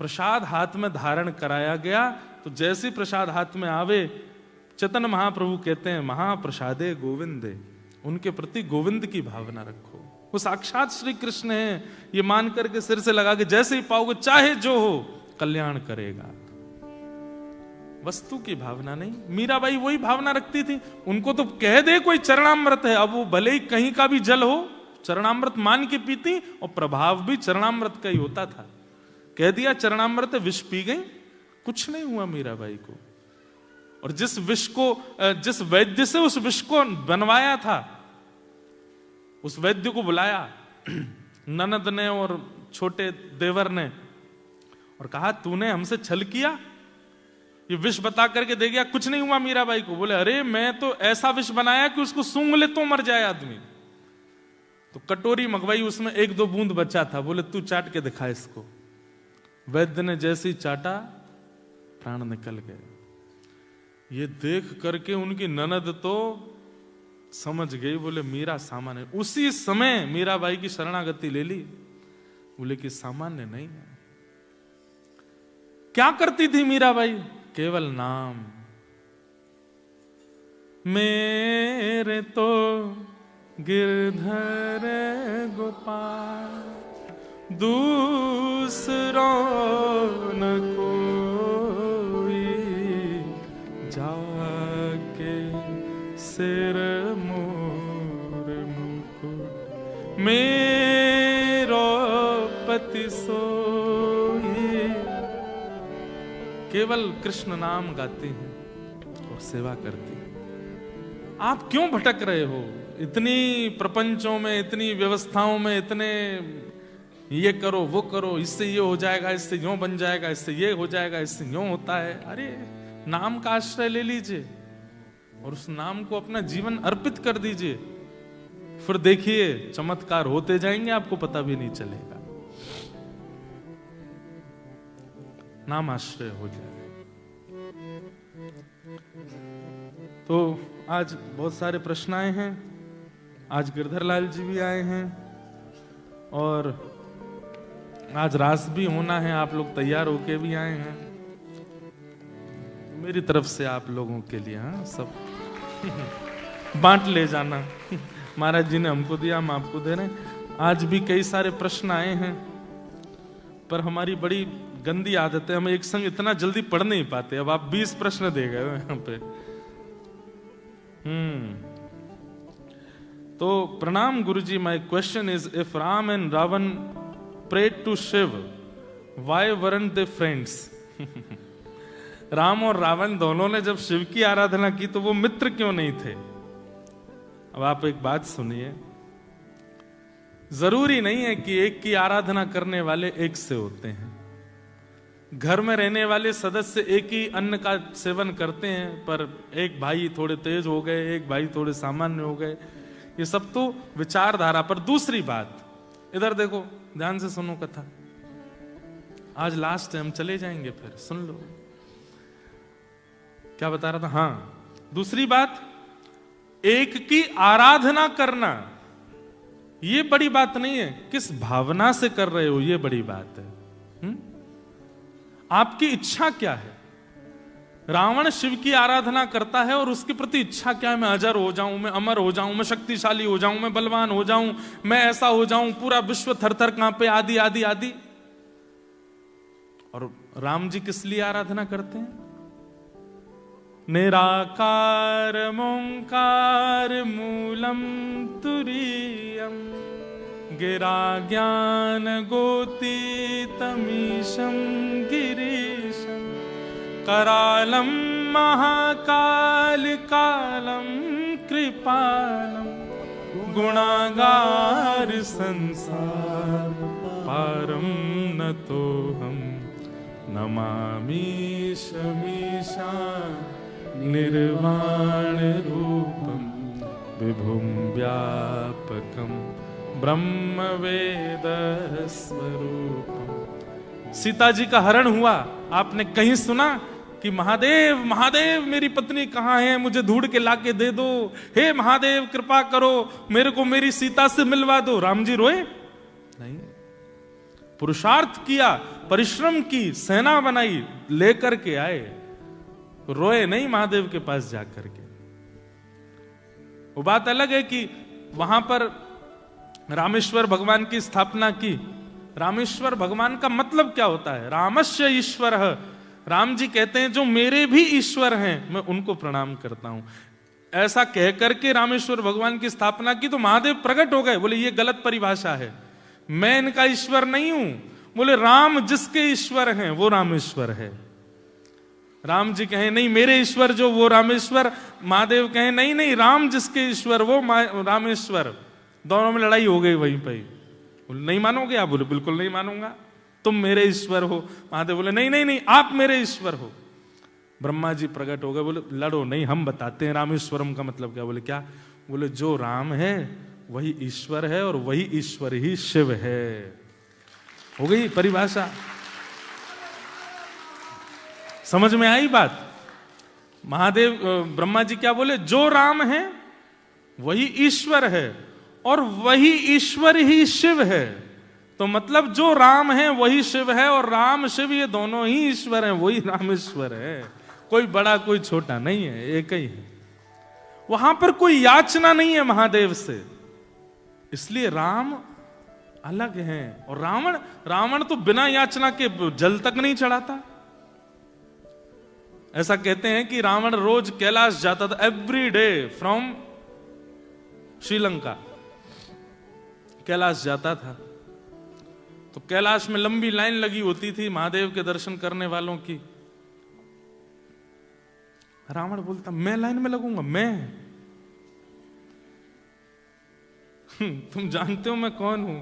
प्रसाद हाथ में धारण कराया गया, तो जैसे प्रसाद हाथ में आवे, चैतन्य महाप्रभु कहते हैं महाप्रसादे गोविंदे, उनके प्रति गोविंद की भावना रखो। वो साक्षात श्री कृष्ण है, ये मान करके सिर से लगा के जैसे ही पाओगे, चाहे जो हो कल्याण करेगा। वस्तु की भावना नहीं। मीराबाई वही भावना रखती थी। उनको तो कह दे कोई चरणामृत है, अब वो भले ही कहीं का भी जल हो, चरणामृत मान के पीती, और प्रभाव भी चरणामृत का ही होता था। कह दिया चरणामृत, विष पी गई, कुछ नहीं हुआ मीराबाई को। और जिस विष को, जिस वैद्य से उस विष को बनवाया था, उस वैद्य को बुलाया ननद ने और छोटे देवर ने, और कहा तूने हमसे छल किया, ये विष बता करके दे गया, कुछ नहीं हुआ मीराबाई को। बोले अरे मैं तो ऐसा विष बनाया कि उसको सूंघ ले तो मर जाए आदमी। तो कटोरी मंगवाई, उसमें 1-2 बूंद बचा था। बोले तू चाट के दिखा इसको। वैद्य ने जैसे ही चाटा, प्राण निकल गए। ये देख करके उनकी ननद तो समझ गई, बोले मीरा सामान्य। उसी समय मीराबाई की शरणागति ले ली। बोले कि सामान्य नहीं है। क्या करती थी मीराबाई? केवल नाम। मेरे तो गिरधर गोपाल, दूसरों न कोई, जाके सिर मोर मुकुट, मेरो पति सोई। केवल कृष्ण नाम गाती हैं और सेवा करती हैं। आप क्यों भटक रहे हो इतनी प्रपंचों में, इतनी व्यवस्थाओं में, इतने ये करो वो करो, इससे ये हो जाएगा, इससे यूं बन जाएगा, इससे ये हो जाएगा, इससे यूं होता है। अरे नाम का आश्रय ले लीजिए और उस नाम को अपना जीवन अर्पित कर दीजिए, फिर देखिए चमत्कार होते जाएंगे, आपको पता भी नहीं चलेगा। नाम आश्रय हो जाए। तो आज बहुत सारे प्रश्न आए हैं, आज गिरधर लाल जी भी आए हैं और आज रास भी होना है, आप लोग तैयार होके भी आए हैं। मेरी तरफ से आप लोगों के लिए हाँ सब बांट ले जाना। महाराज जी ने हमको दिया, हम आपको दे रहे हैं। आज भी कई सारे प्रश्न आए हैं, पर हमारी बड़ी गंदी आदत है, हम एक संग इतना जल्दी पढ़ नहीं पाते। अब आप 20 प्रश्न दे गए यहाँ पे। तो प्रणाम Guruji, my question is if Ram and Ravan prayed to Shiv, why weren't they friends? Ram और रावण दोनों ने जब शिव की आराधना की तो वो मित्र क्यों नहीं थे? अब आप एक बात सुनिए, जरूरी नहीं है कि एक की आराधना करने वाले एक से होते हैं। घर में रहने वाले सदस्य एक ही अन्न का सेवन करते हैं, पर एक भाई थोड़े तेज हो गए, एक भाई थोड़े सामान्य हो गए, ये सब तो विचारधारा पर। दूसरी बात, इधर देखो, ध्यान से सुनो कथा, आज लास्ट है, हम चले जाएंगे, फिर सुन लो क्या बता रहा था। हाँ, दूसरी बात, एक की आराधना करना ये बड़ी बात नहीं है, किस भावना से कर रहे हो ये बड़ी बात है। आपकी इच्छा क्या है? रावण शिव की आराधना करता है और उसके प्रति इच्छा क्या है? मैं अजर हो जाऊं, मैं अमर हो जाऊं, मैं शक्तिशाली हो जाऊं, मैं बलवान हो जाऊं, मैं ऐसा हो जाऊं, पूरा विश्व थरथर कांपे, आदि आदि आदि। और राम जी किस लिए आराधना करते हैं? निराकार मोंकार मूलम तुरीयम गिरा ज्ञान गोतीतमीशं गिरीशं करालं महाकाल कालं कृपालं गुणागार संसार पारं नतोऽहं नमामि शमीशा निर्वाण रूपम विभुम व्यापकम ब्रह्म वेद स्वरूपम। सीता जी का हरण हुआ, आपने कहीं सुना कि महादेव महादेव मेरी पत्नी कहाँ है, मुझे ढूंढ के लाके दे दो, हे महादेव कृपा करो, मेरे को मेरी सीता से मिलवा दो। राम जी रोए नहीं, पुरुषार्थ किया, परिश्रम की, सेना बनाई, लेकर के आए, रोए नहीं महादेव के पास जाकर के। वो बात अलग है कि वहां पर रामेश्वर भगवान की स्थापना की। रामेश्वर भगवान का मतलब क्या होता है? रामस्य ईश्वर। राम जी कहते हैं जो मेरे भी ईश्वर हैं, मैं उनको प्रणाम करता हूं। ऐसा कह करके रामेश्वर भगवान की स्थापना की तो महादेव प्रकट हो गए। बोले ये गलत परिभाषा है, मैं इनका ईश्वर नहीं हूं। बोले राम जिसके ईश्वर हैं वो रामेश्वर है। राम जी कहें नहीं मेरे ईश्वर जो वो रामेश्वर, महादेव कहें नहीं नहीं राम जिसके ईश्वर वो रामेश्वर। दोनों में लड़ाई हो गई वहीं पर। नहीं मानोगे आप? बोले बिल्कुल नहीं मानूंगा, तुम मेरे ईश्वर हो। महादेव बोले नहीं नहीं नहीं आप मेरे ईश्वर हो। ब्रह्मा जी प्रकट हो गए, बोले लड़ो नहीं, हम बताते हैं रामेश्वरम का मतलब क्या। बोले क्या? बोले जो राम है वही ईश्वर है और वही ईश्वर ही शिव है। हो गई परिभाषा, समझ में आई बात? महादेव ब्रह्मा जी क्या बोले? जो राम है वही ईश्वर है और वही ईश्वर ही शिव है। तो मतलब जो राम है वही शिव है और राम शिव ये दोनों ही ईश्वर हैं, वही रामेश्वर है। कोई बड़ा कोई छोटा नहीं है, एक ही है। वहां पर कोई याचना नहीं है महादेव से, इसलिए राम अलग हैं। और रावण तो बिना याचना के जल तक नहीं चढ़ाता। ऐसा कहते हैं कि रावण रोज कैलाश जाता था, every day from Sri Lanka Kailash जाता था। तो कैलाश में लंबी लाइन लगी होती थी महादेव के दर्शन करने वालों की। रावण बोलता मैं लाइन में लगूंगा? मैं तुम जानते हो मैं कौन हूं?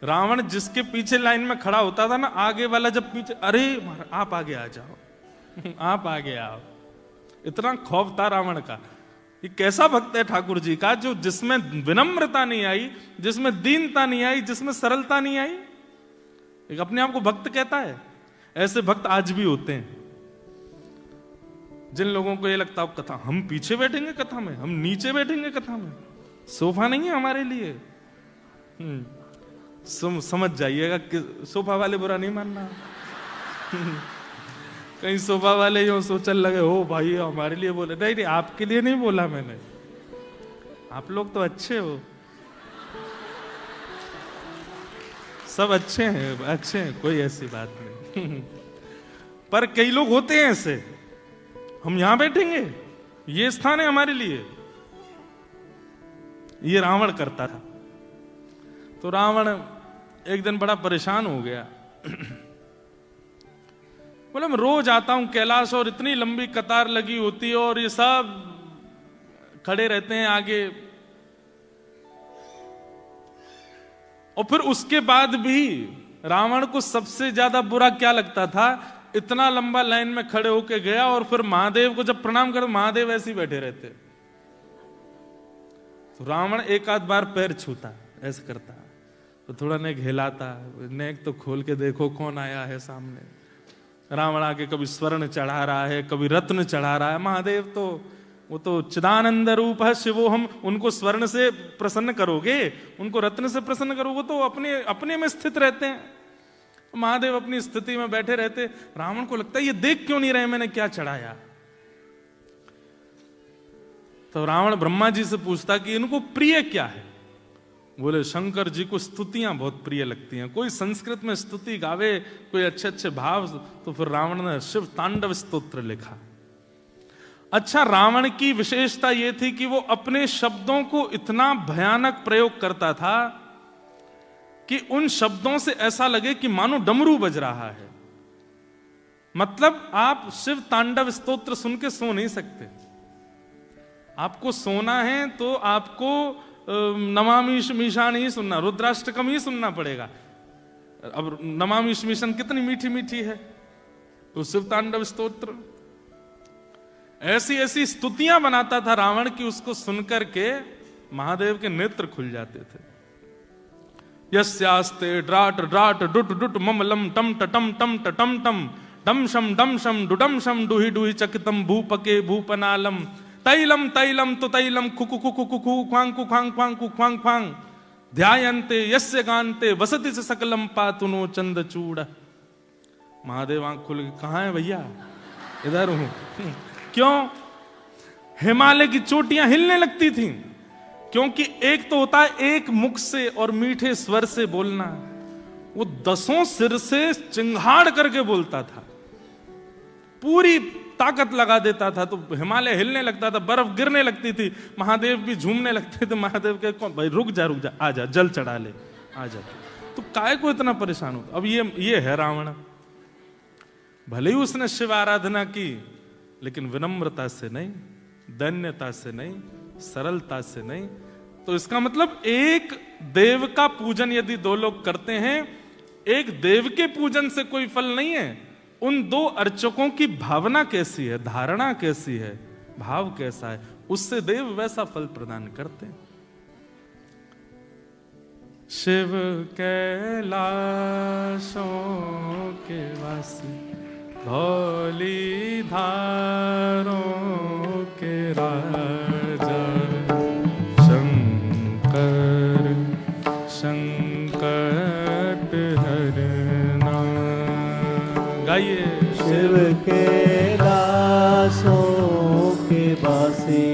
रावण जिसके पीछे लाइन में खड़ा होता था ना, आगे वाला जब पीछे, अरे आप आगे आ जाओ आप आगे आओ, इतना खौफ था रावण का। ये कैसा भक्त है ठाकुर जी का, जो जिसमें विनम्रता नहीं आई, जिसमें दीनता नहीं आई, जिसमें सरलता नहीं आई, एक अपने आप को भक्त कहता है। ऐसे भक्त आज भी होते हैं, जिन लोगों को ये लगता है कथा हम पीछे बैठेंगे, कथा में हम नीचे बैठेंगे, कथा में सोफा नहीं है हमारे लिए। समझ जाइएगा कि सोफा वाले बुरा नहीं मानना कहीं सोफा वाले यूं सोचने लगे हो भाई हमारे लिए बोले, नहीं आपके लिए नहीं बोला मैंने, आप लोग तो अच्छे हो, सब अच्छे हैं, कोई ऐसी बात नहीं पर कई लोग होते हैं ऐसे, हम यहां बैठेंगे, ये स्थान है हमारे लिए। ये रावण करता था। तो रावण एक दिन बड़ा परेशान हो गया बोले मैं रोज आता हूं कैलाश और इतनी लंबी कतार लगी होती है और ये सब खड़े रहते हैं आगे, और फिर उसके बाद भी रावण को सबसे ज्यादा बुरा क्या लगता था, इतना लंबा लाइन में खड़े होके गया और फिर महादेव को जब प्रणाम कर, महादेव ऐसे ही बैठे रहते। तो रावण एक आध बार पैर छूता, ऐसे करता, तो थोड़ा नेक हिलाता, नेक तो खोल के देखो कौन आया है सामने। रावण आके कभी स्वर्ण चढ़ा रहा है, कभी रत्न चढ़ा रहा है। महादेव तो वो तो चिदानंद रूप है शिवो, हम उनको स्वर्ण से प्रसन्न करोगे, उनको रत्न से प्रसन्न करोगे, तो अपने अपने में स्थित रहते हैं। महादेव अपनी स्थिति में बैठे रहते। रावण को लगता है ये देख क्यों नहीं रहे मैंने क्या चढ़ाया। तो रावण ब्रह्मा जी से पूछता कि इनको प्रिय क्या है। बोले शंकर जी को स्तुतियां बहुत प्रिय लगती हैं, कोई संस्कृत में स्तुति गावे, कोई अच्छे अच्छे भाव, तो फिर रावण ने शिव तांडव स्तोत्र लिखा। अच्छा, रावण की विशेषता यह थी कि वो अपने शब्दों को इतना भयानक प्रयोग करता था कि उन शब्दों से ऐसा लगे कि मानो डमरू बज रहा है। मतलब आप शिव तांडव स्तोत्र सुन के सो नहीं सकते। आपको सोना है तो आपको नमामि मीशान ही सुनना, रुद्राष्टकम ही सुनना पड़ेगा। अब नमामि मीशान कितनी मीठी मीठी है, तो शिव तांडव स्तोत्र ऐसी ऐसी स्तुतियां बनाता था रावण की, उसको सुनकर के महादेव के नेत्र खुल जाते थे। यस्यास्ते ड्राट ड्राट डुट डुट ममलम टम टम टम टम टम डम शम डुडम शम डुहि डुहि चकितम भूपके भूपनालम तैलम तैलम तो तैलम कुकु कुकु कुकु ख्वांग कुखांग ख्वांग कुखांग ख्वांग ध्यायन्ते यस्य गान्ते वसति से सकलम पातुनो चंदचूड़। महादेव आंख खुल के, कहां है भैया? इधर हूं। क्यों? हिमालय की चोटियां हिलने लगती थीं, क्योंकि एक तो होता है एक मुख से और मीठे स्वर से बोलना, वो 10 सिर से चिंगाड़ करके बोलता था, पूरी ताकत लगा देता था, तो हिमालय हिलने लगता था, बर्फ गिरने लगती थी, महादेव भी झूमने लगते थे। महादेव के कौन भाई रुक जा आ जा, जल चढ़ा ले, आ जा। तो काय को इतना परेशान होता? अब ये है रावण। भले ही उसने शिव आराधना की, लेकिन विनम्रता से नहीं, दैन्यता से नहीं, सरलता से नहीं। तो इसका मतलब एक देव का पूजन यदि 2 लोग करते हैं, एक देव के पूजन से कोई फल नहीं है, उन 2 अर्चकों की भावना कैसी है, धारणा कैसी है, भाव कैसा है, उससे देव वैसा फल प्रदान करते हैं। शिव कैलाशों के वासी, धौली धारों के राजा, शंकर संकट हरना। गाइए। शिव कैलाशों के वासी,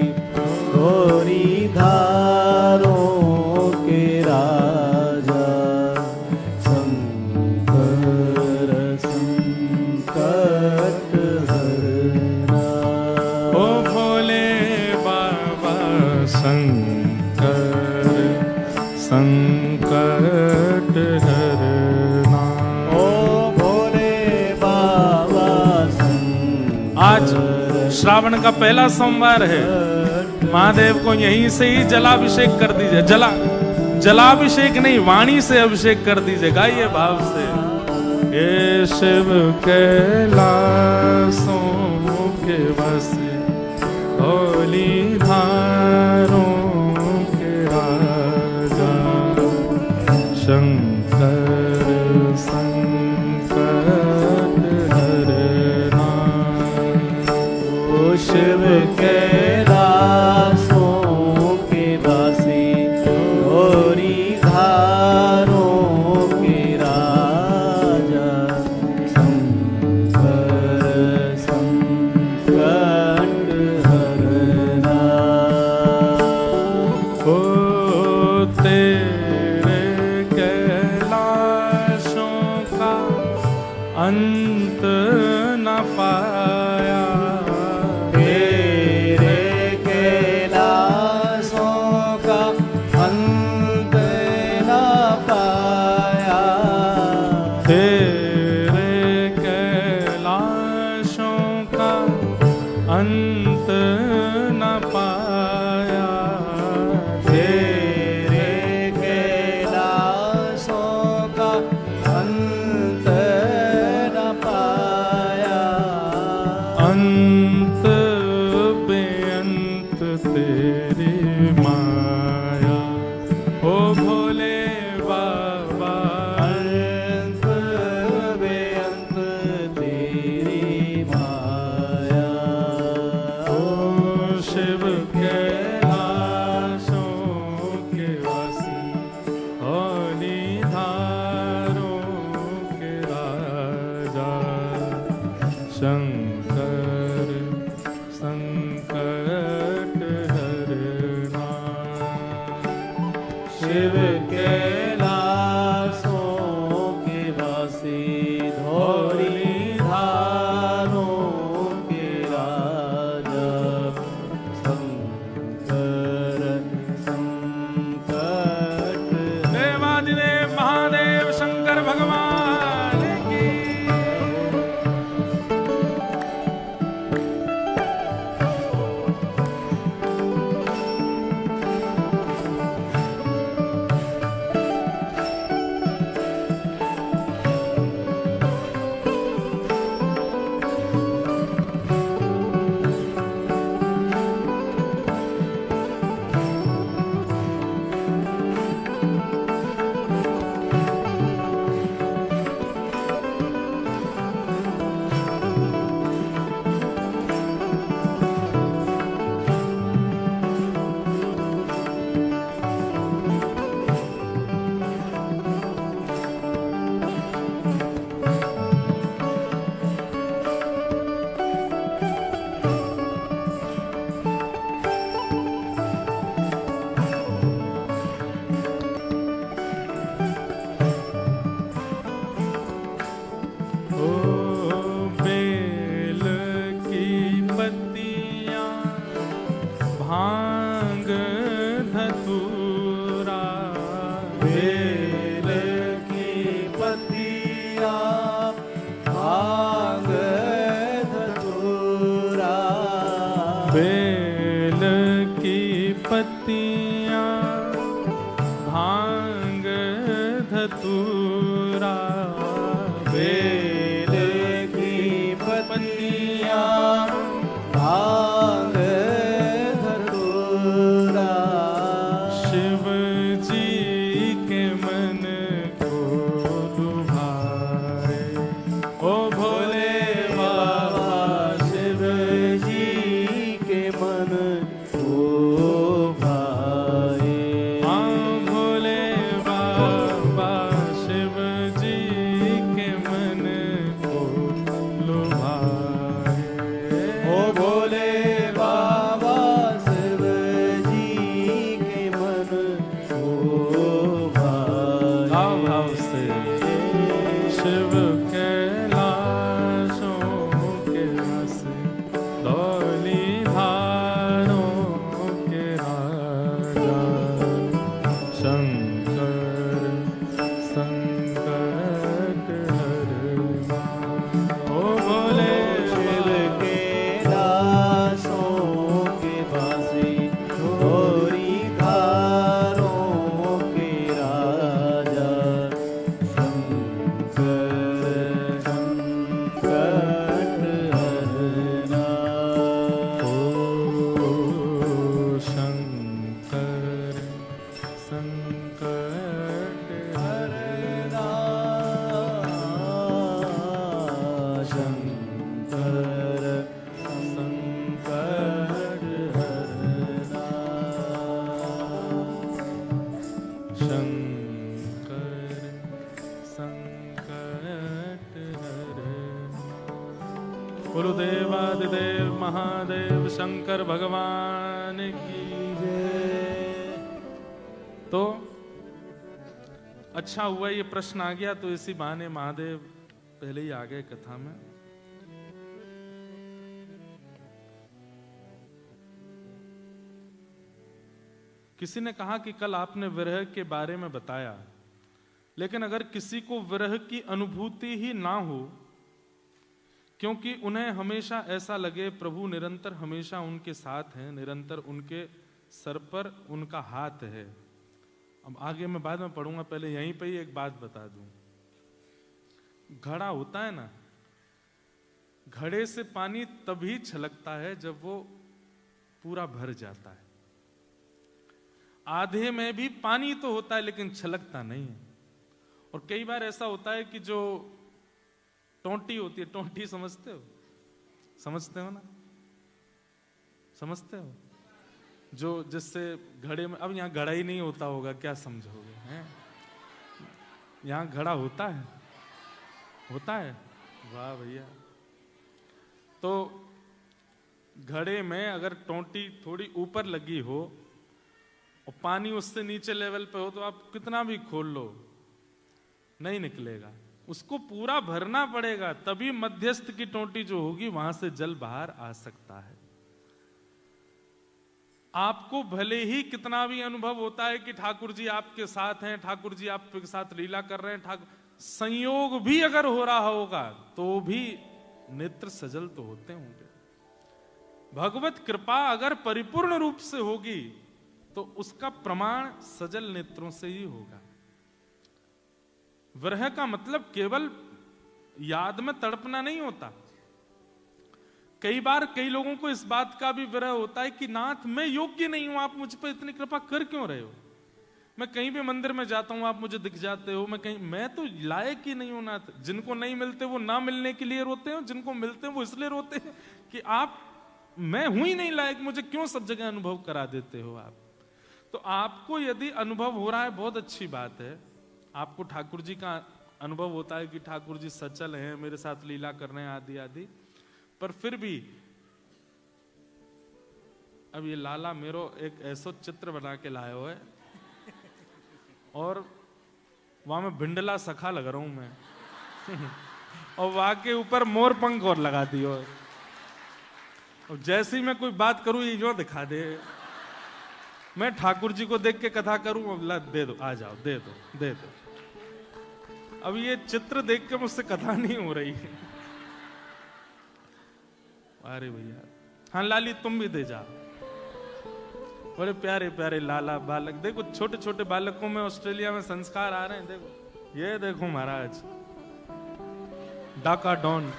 धौली धारों के राजा, शंकर संकट हरना। ओ भोले बाबा शंकर संकट हरना। ओ भोले बाबा शंकर। आज श्रावण का पहला सोमवार है, महादेव को यहीं से ही जलाभिषेक कर दीजिए। जलाभिषेक नहीं, वाणी से अभिषेक कर दीजिए, गाइए भाव से। हे शिव कैलासों के वासी, धौली धारों के राजा, शंकर संकट हरना। ओ शिव कैलासों के वासी, गौरी धारों के राजा, शंकर संकट हरना। ओ तेरे कैलाशों का अंत न पाया, तेरे कैलाशों का अंत न पाया, तेरे कैलाशों का अंत न पाया, तेरे कैलाशों का अंत न पाया, अंत बेअंत तेरी माया। ओ भोले बाबा, अंत बेअंत तेरी माया। ओ शिव कैलाशों के वासी, हौली धारों के राजा, शंकर संकट हरना। शिव कैलाशों के वासी, धौली धारों के राजा, शंकर संकट। देवादिदेव महादेव शंकर भगवान की। धतूरा बेल की पत्तियाँ भांग धतूरा शिव जी के मन को लुभाए। ओ भोले बाबा शिव जी के मन को भाए। हाँ भोले बाबा शिव जी के मन को लुभाए। ओ भोले बाबा शिव जी के मन को भाए। भाव भाव से शिव कैलाशों के रस डोली धारों के राजा शंकर संकट हरना। ओ भोले शिव के दासों के बासी गोरी धारों के बोलो देवादिदेव महादेव शंकर भगवान की जय। तो अच्छा हुआ ये प्रश्न आ गया, तो इसी बहाने महादेव पहले ही आ गए कथा में। किसी ने कहा कि कल आपने विरह के बारे में बताया, लेकिन अगर किसी को विरह की अनुभूति ही ना हो, क्योंकि उन्हें हमेशा ऐसा लगे प्रभु निरंतर हमेशा उनके साथ हैं, निरंतर उनके सर पर उनका हाथ है। अब आगे मैं बाद में पढ़ूंगा, पहले यहीं पे ही एक बात बता दूं। घड़ा होता है ना, घड़े से पानी तभी छलकता है जब वो पूरा भर जाता है। आधे में भी पानी तो होता है लेकिन छलकता नहीं है। और कई बार ऐसा होता है कि जो टोंटी होती है, टोंटी समझते हो? समझते हो ना? समझते हो? जो जिससे घड़े में, अब यहाँ घड़ा ही नहीं होता होगा, क्या समझोगे हैं? यहाँ घड़ा होता है, होता है। वाह भैया। तो घड़े में अगर टोंटी थोड़ी ऊपर लगी हो और पानी उससे नीचे लेवल पे हो, तो आप कितना भी खोल लो नहीं निकलेगा, उसको पूरा भरना पड़ेगा, तभी मध्यस्थ की टोंटी जो होगी वहां से जल बाहर आ सकता है। आपको भले ही कितना भी अनुभव होता है कि ठाकुर जी आपके साथ हैं, ठाकुर जी आपके साथ लीला कर रहे हैं, संयोग भी अगर हो रहा होगा तो भी नेत्र सजल तो होते होंगे। भगवत कृपा अगर परिपूर्ण रूप से होगी तो उसका प्रमाण सजल नेत्रों से ही होगा। विरह का मतलब केवल याद में तड़पना नहीं होता। कई बार कई लोगों को इस बात का भी विरह होता है कि नाथ मैं योग्य नहीं हूं, आप मुझ पर इतनी कृपा कर क्यों रहे हो? मैं कहीं भी मंदिर में जाता हूं, आप मुझे दिख जाते हो, मैं तो लायक ही नहीं हूं नाथ। जिनको नहीं मिलते वो ना मिलने के लिए रोते हैं, जिनको मिलते हैं वो इसलिए रोते हैं कि आप, मैं हूं ही नहीं लायक, मुझे क्यों सब जगह अनुभव करा देते हो आप। तो आपको यदि अनुभव हो रहा है बहुत अच्छी बात है, आपको ठाकुर जी का अनुभव होता है कि ठाकुर जी सचल हैं, मेरे साथ लीला कर रहे हैं आदि आदि, पर फिर भी अब ये लाला मेरो एक ऐसा चित्र बना के लाए हुए और वहां में भिंडला सखा लग रहा हूं मैं और वहां के ऊपर मोर पंख और लगा दियो, और जैसे ही मैं कोई बात करूं ये जो दिखा दे, मैं ठाकुर जी को देख के कथा करूं, अल्लाह दे दो, आ जाओ, दे दो दे दो। अब ये चित्र देख के मुझसे कथा नहीं हो रही है। अरे भैया, हाँ लाली तुम भी दे जा। बड़े प्यारे प्यारे लाला बालक, देखो छोटे छोटे बालकों में ऑस्ट्रेलिया में संस्कार आ रहे हैं। देखो ये देखो महाराज डाका डॉन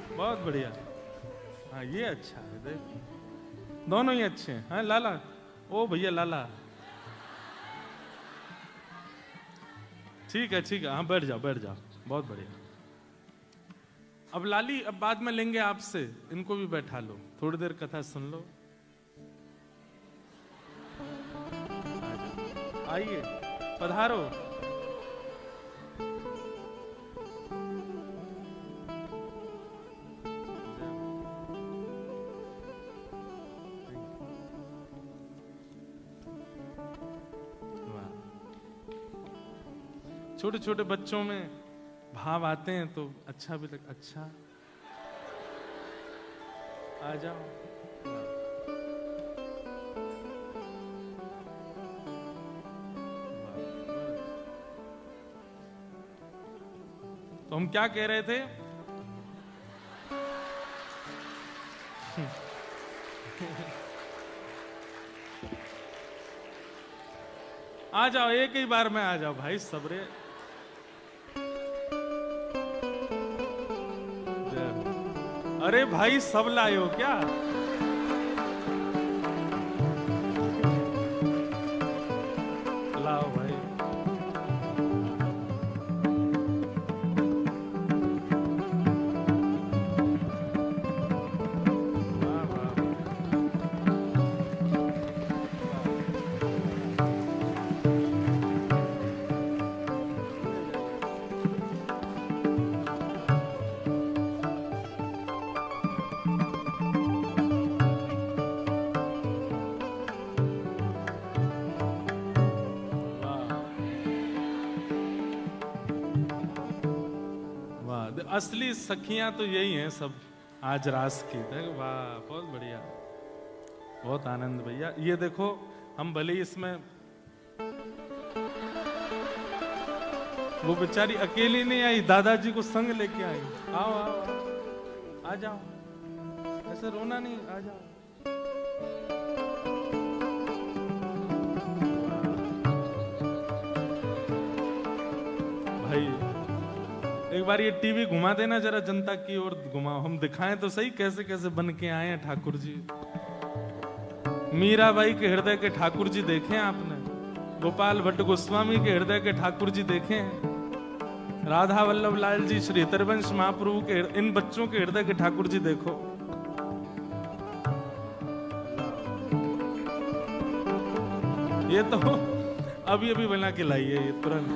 बहुत बढ़िया। हाँ ये अच्छा है, देखो दोनों ही अच्छे हैं। हाँ लाला, ओ भैया लाला, ठीक है हाँ बैठ जाओ बैठ जाओ, बहुत बढ़िया। अब लाली अब बाद में लेंगे आपसे, इनको भी बैठा लो, थोड़ी देर कथा सुन लो। आइए पधारो। छोटे छोटे बच्चों में भाव आते हैं तो अच्छा भी लगता। अच्छा आ जाओ। तो हम क्या कह रहे थे? आ जाओ, एक ही बार में आ जाओ भाई सबरे। अरे भाई सब लाए हो क्या? लाओ भाई। वाह वाह असली सखियां तो यही हैं सब आज रास की। देखो वाह, बहुत बढ़िया, बहुत आनंद भैया। ये देखो हम भले ही इसमें, वो बेचारी अकेली नहीं आई, दादाजी को संग लेके आई। आओ आओ आओ, आ जाओ, ऐसे रोना नहीं, आ जाओ। भाई एक बार ये टीवी घुमा देना जरा, जनता की ओर घुमाओ, हम दिखाएं तो सही कैसे कैसे बन के आए हैं ठाकुर जी। मीराबाई के हृदय के ठाकुर जी देखे आपने? गोपाल भट्ट गोस्वामी के हृदय के ठाकुर जी देखे हैं? राधा वल्लभ लाल जी, श्री तरवंश महाप्रभु के, इन बच्चों के हृदय के ठाकुर जी देखो। ये तो अभी अभी बना के लाई है, ये तुरंत।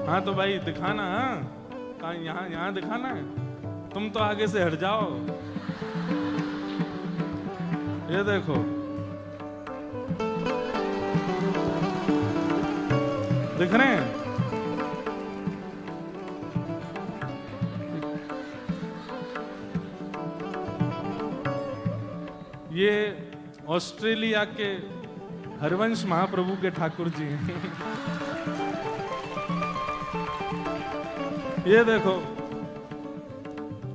हाँ तो भाई दिखाना, हाँ यहाँ यहाँ दिखाना है, तुम तो आगे से हट जाओ। ये देखो, दिख रहे हैं? ये ऑस्ट्रेलिया के हरिवंश महाप्रभु के ठाकुर जी हैं। ये देखो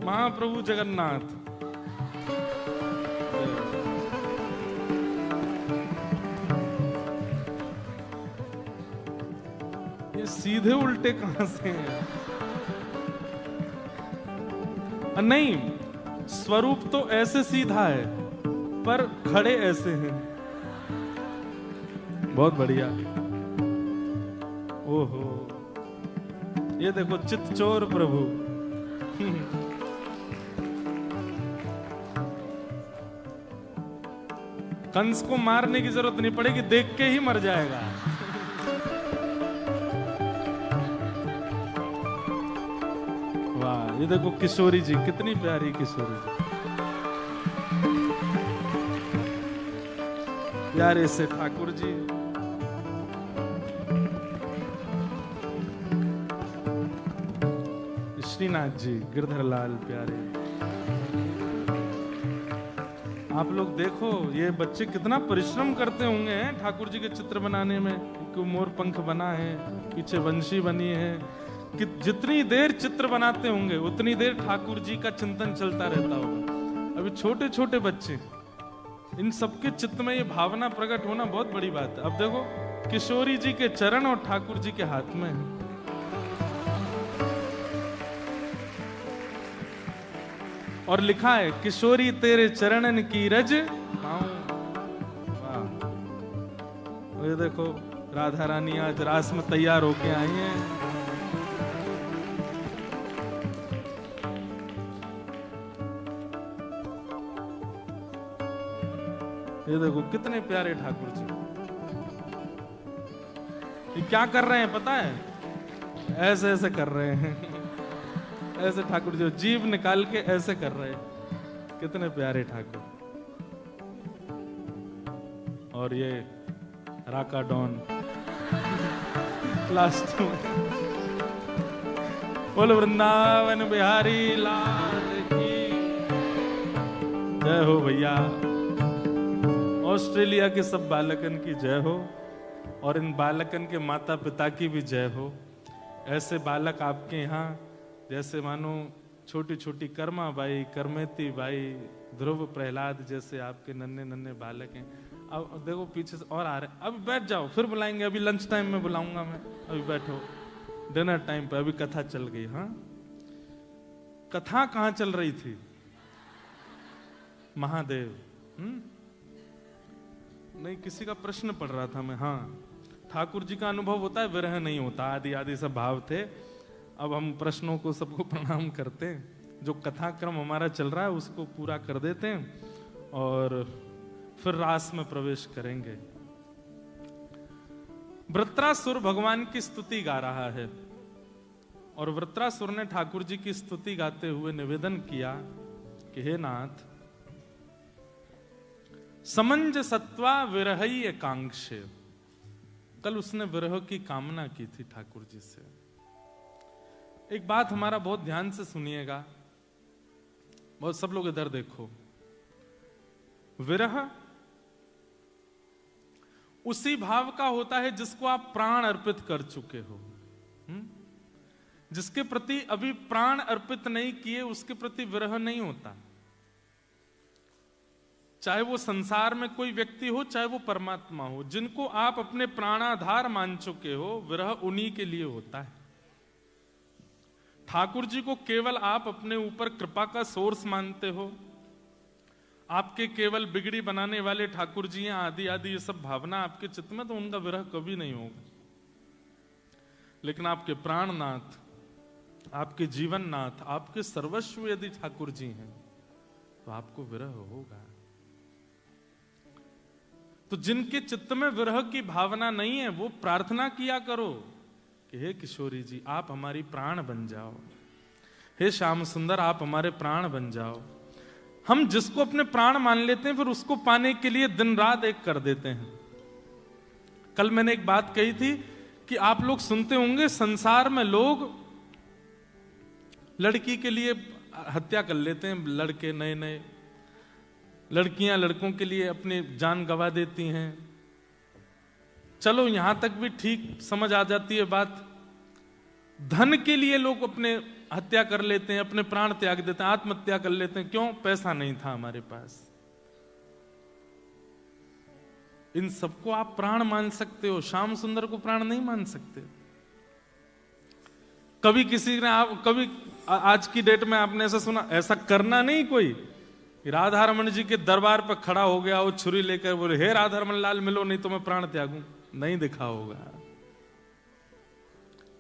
महाप्रभु जगन्नाथ। ये सीधे उल्टे कहां से हैं? नहीं, स्वरूप तो ऐसे सीधा है पर खड़े ऐसे हैं। बहुत बढ़िया। ओहो, ये देखो चितचोर प्रभु। कंस को मारने की जरूरत नहीं पड़ेगी, देख के ही मर जाएगा। वाह, ये देखो किशोरी जी, कितनी प्यारी किशोरी जी, प्यारे से ठाकुर जी। श्रीनाथ जी, गिरधर लाल प्यारे। आप लोग देखो, ये बच्चे कितना परिश्रम करते होंगे ठाकुर जी के चित्र बनाने में। क्यों मोर पंख बना है, पीछे वंशी बनी है, कि जितनी देर चित्र बनाते होंगे उतनी देर ठाकुर जी का चिंतन चलता रहता होगा। अभी छोटे छोटे बच्चे, इन सबके चित्त में ये भावना प्रकट होना बहुत बड़ी बात है। अब देखो किशोरी जी के चरण और ठाकुर जी के हाथ में है। और लिखा है किशोरी तेरे चरणन की रज पाऊं। वाह, ये देखो राधा रानी आज रास में तैयार होके आई हैं। ये देखो कितने प्यारे ठाकुर जी। ये क्या कर रहे हैं पता है? ऐसे ऐसे कर रहे हैं। ऐसे ठाकुर जी जीभ निकाल के ऐसे कर रहे हैं। कितने प्यारे ठाकुर। और ये राका डॉन लास्ट में। बोल वृंदावन बिहारी लाल की जय हो भैया। ऑस्ट्रेलिया के सब बालकन की जय हो, और इन बालकन के माता पिता की भी जय हो। ऐसे बालक आपके यहाँ, जैसे मानो छोटी छोटी कर्मा बाई, करमेती बाई, ध्रुव प्रहलाद जैसे आपके नन्हे नन्हे बालक हैं। अब देखो पीछे से और आ रहे हैं। अभी बैठ जाओ, फिर बुलाएंगे, अभी लंच टाइम में बुलाऊंगा मैं। अभी बैठो, डिनर टाइम पे, अभी कथा चल गई। हाँ, कथा कहाँ चल रही थी? महादेव। नहीं, किसी का प्रश्न पढ़ रहा था मैं। हाँ, ठाकुर जी का अनुभव होता है, विरह नहीं होता। आदि आदि सब भाव थे। अब हम प्रश्नों को सबको प्रणाम करते हैं। जो कथाक्रम हमारा चल रहा है उसको पूरा कर देते हैं और फिर रास में प्रवेश करेंगे। वृत्रासुर भगवान की स्तुति गा रहा है और वृत्रासुर ने ठाकुर जी की स्तुति गाते हुए निवेदन किया कि हे नाथ, समंज सत्वा विरहई एकांक्षे। कल उसने विरह की कामना की थी ठाकुर जी से। एक बात हमारा बहुत ध्यान से सुनिएगा, बहुत सब लोग इधर देखो। विरह उसी भाव का होता है जिसको आप प्राण अर्पित कर चुके हो। जिसके प्रति अभी प्राण अर्पित नहीं किए उसके प्रति विरह नहीं होता। चाहे वो संसार में कोई व्यक्ति हो, चाहे वो परमात्मा हो, जिनको आप अपने प्राणाधार मान चुके हो, विरह उन्हीं के लिए होता है। ठाकुर जी को केवल आप अपने ऊपर कृपा का सोर्स मानते हो, आपके केवल बिगड़ी बनाने वाले ठाकुर जी हैं, आदि आदि ये सब भावना आपके चित्त में, तो उनका विरह कभी नहीं होगा। लेकिन आपके प्राणनाथ, आपके जीवननाथ, आपके सर्वस्व यदि ठाकुर जी हैं तो आपको विरह होगा। तो जिनके चित्त में विरह की भावना नहीं है वो प्रार्थना किया करो कि हे किशोरी जी आप हमारी प्राण बन जाओ, हे श्याम सुंदर आप हमारे प्राण बन जाओ। हम जिसको अपने प्राण मान लेते हैं फिर उसको पाने के लिए दिन रात एक कर देते हैं। कल मैंने एक बात कही थी कि आप लोग सुनते होंगे संसार में लोग लड़की के लिए हत्या कर लेते हैं, लड़के नए नए, लड़कियां लड़कों के लिए अपनी जान गंवा देती हैं। चलो यहां तक भी ठीक समझ आ जाती है बात। धन के लिए लोग अपने हत्या कर लेते हैं, अपने प्राण त्याग देते हैं, आत्महत्या कर लेते हैं। क्यों? पैसा नहीं था हमारे पास। इन सबको आप प्राण मान सकते हो, श्याम सुंदर को प्राण नहीं मान सकते। कभी किसी ने कभी आज की डेट में आपने ऐसा सुना? ऐसा करना नहीं कोई। राधा रमन जी के दरबार पर खड़ा हो गया वो छुरी लेकर, बोले हे राधा रमन लाल मिलो नहीं तो मैं प्राण त्यागूं। नहीं दिखा होगा।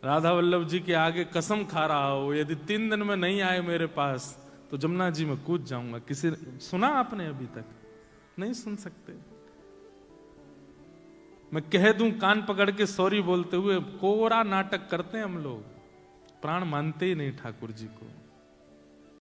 राधा वल्लभ जी के आगे कसम खा रहा हो यदि 3 दिन में नहीं आए मेरे पास तो जमुना जी में कूद जाऊंगा। किसी सुना आपने? अभी तक नहीं सुन सकते। मैं कह दूं कान पकड़ के सॉरी बोलते हुए, कोरा नाटक करते हैं हम लोग, प्राण मानते ही नहीं ठाकुर जी को।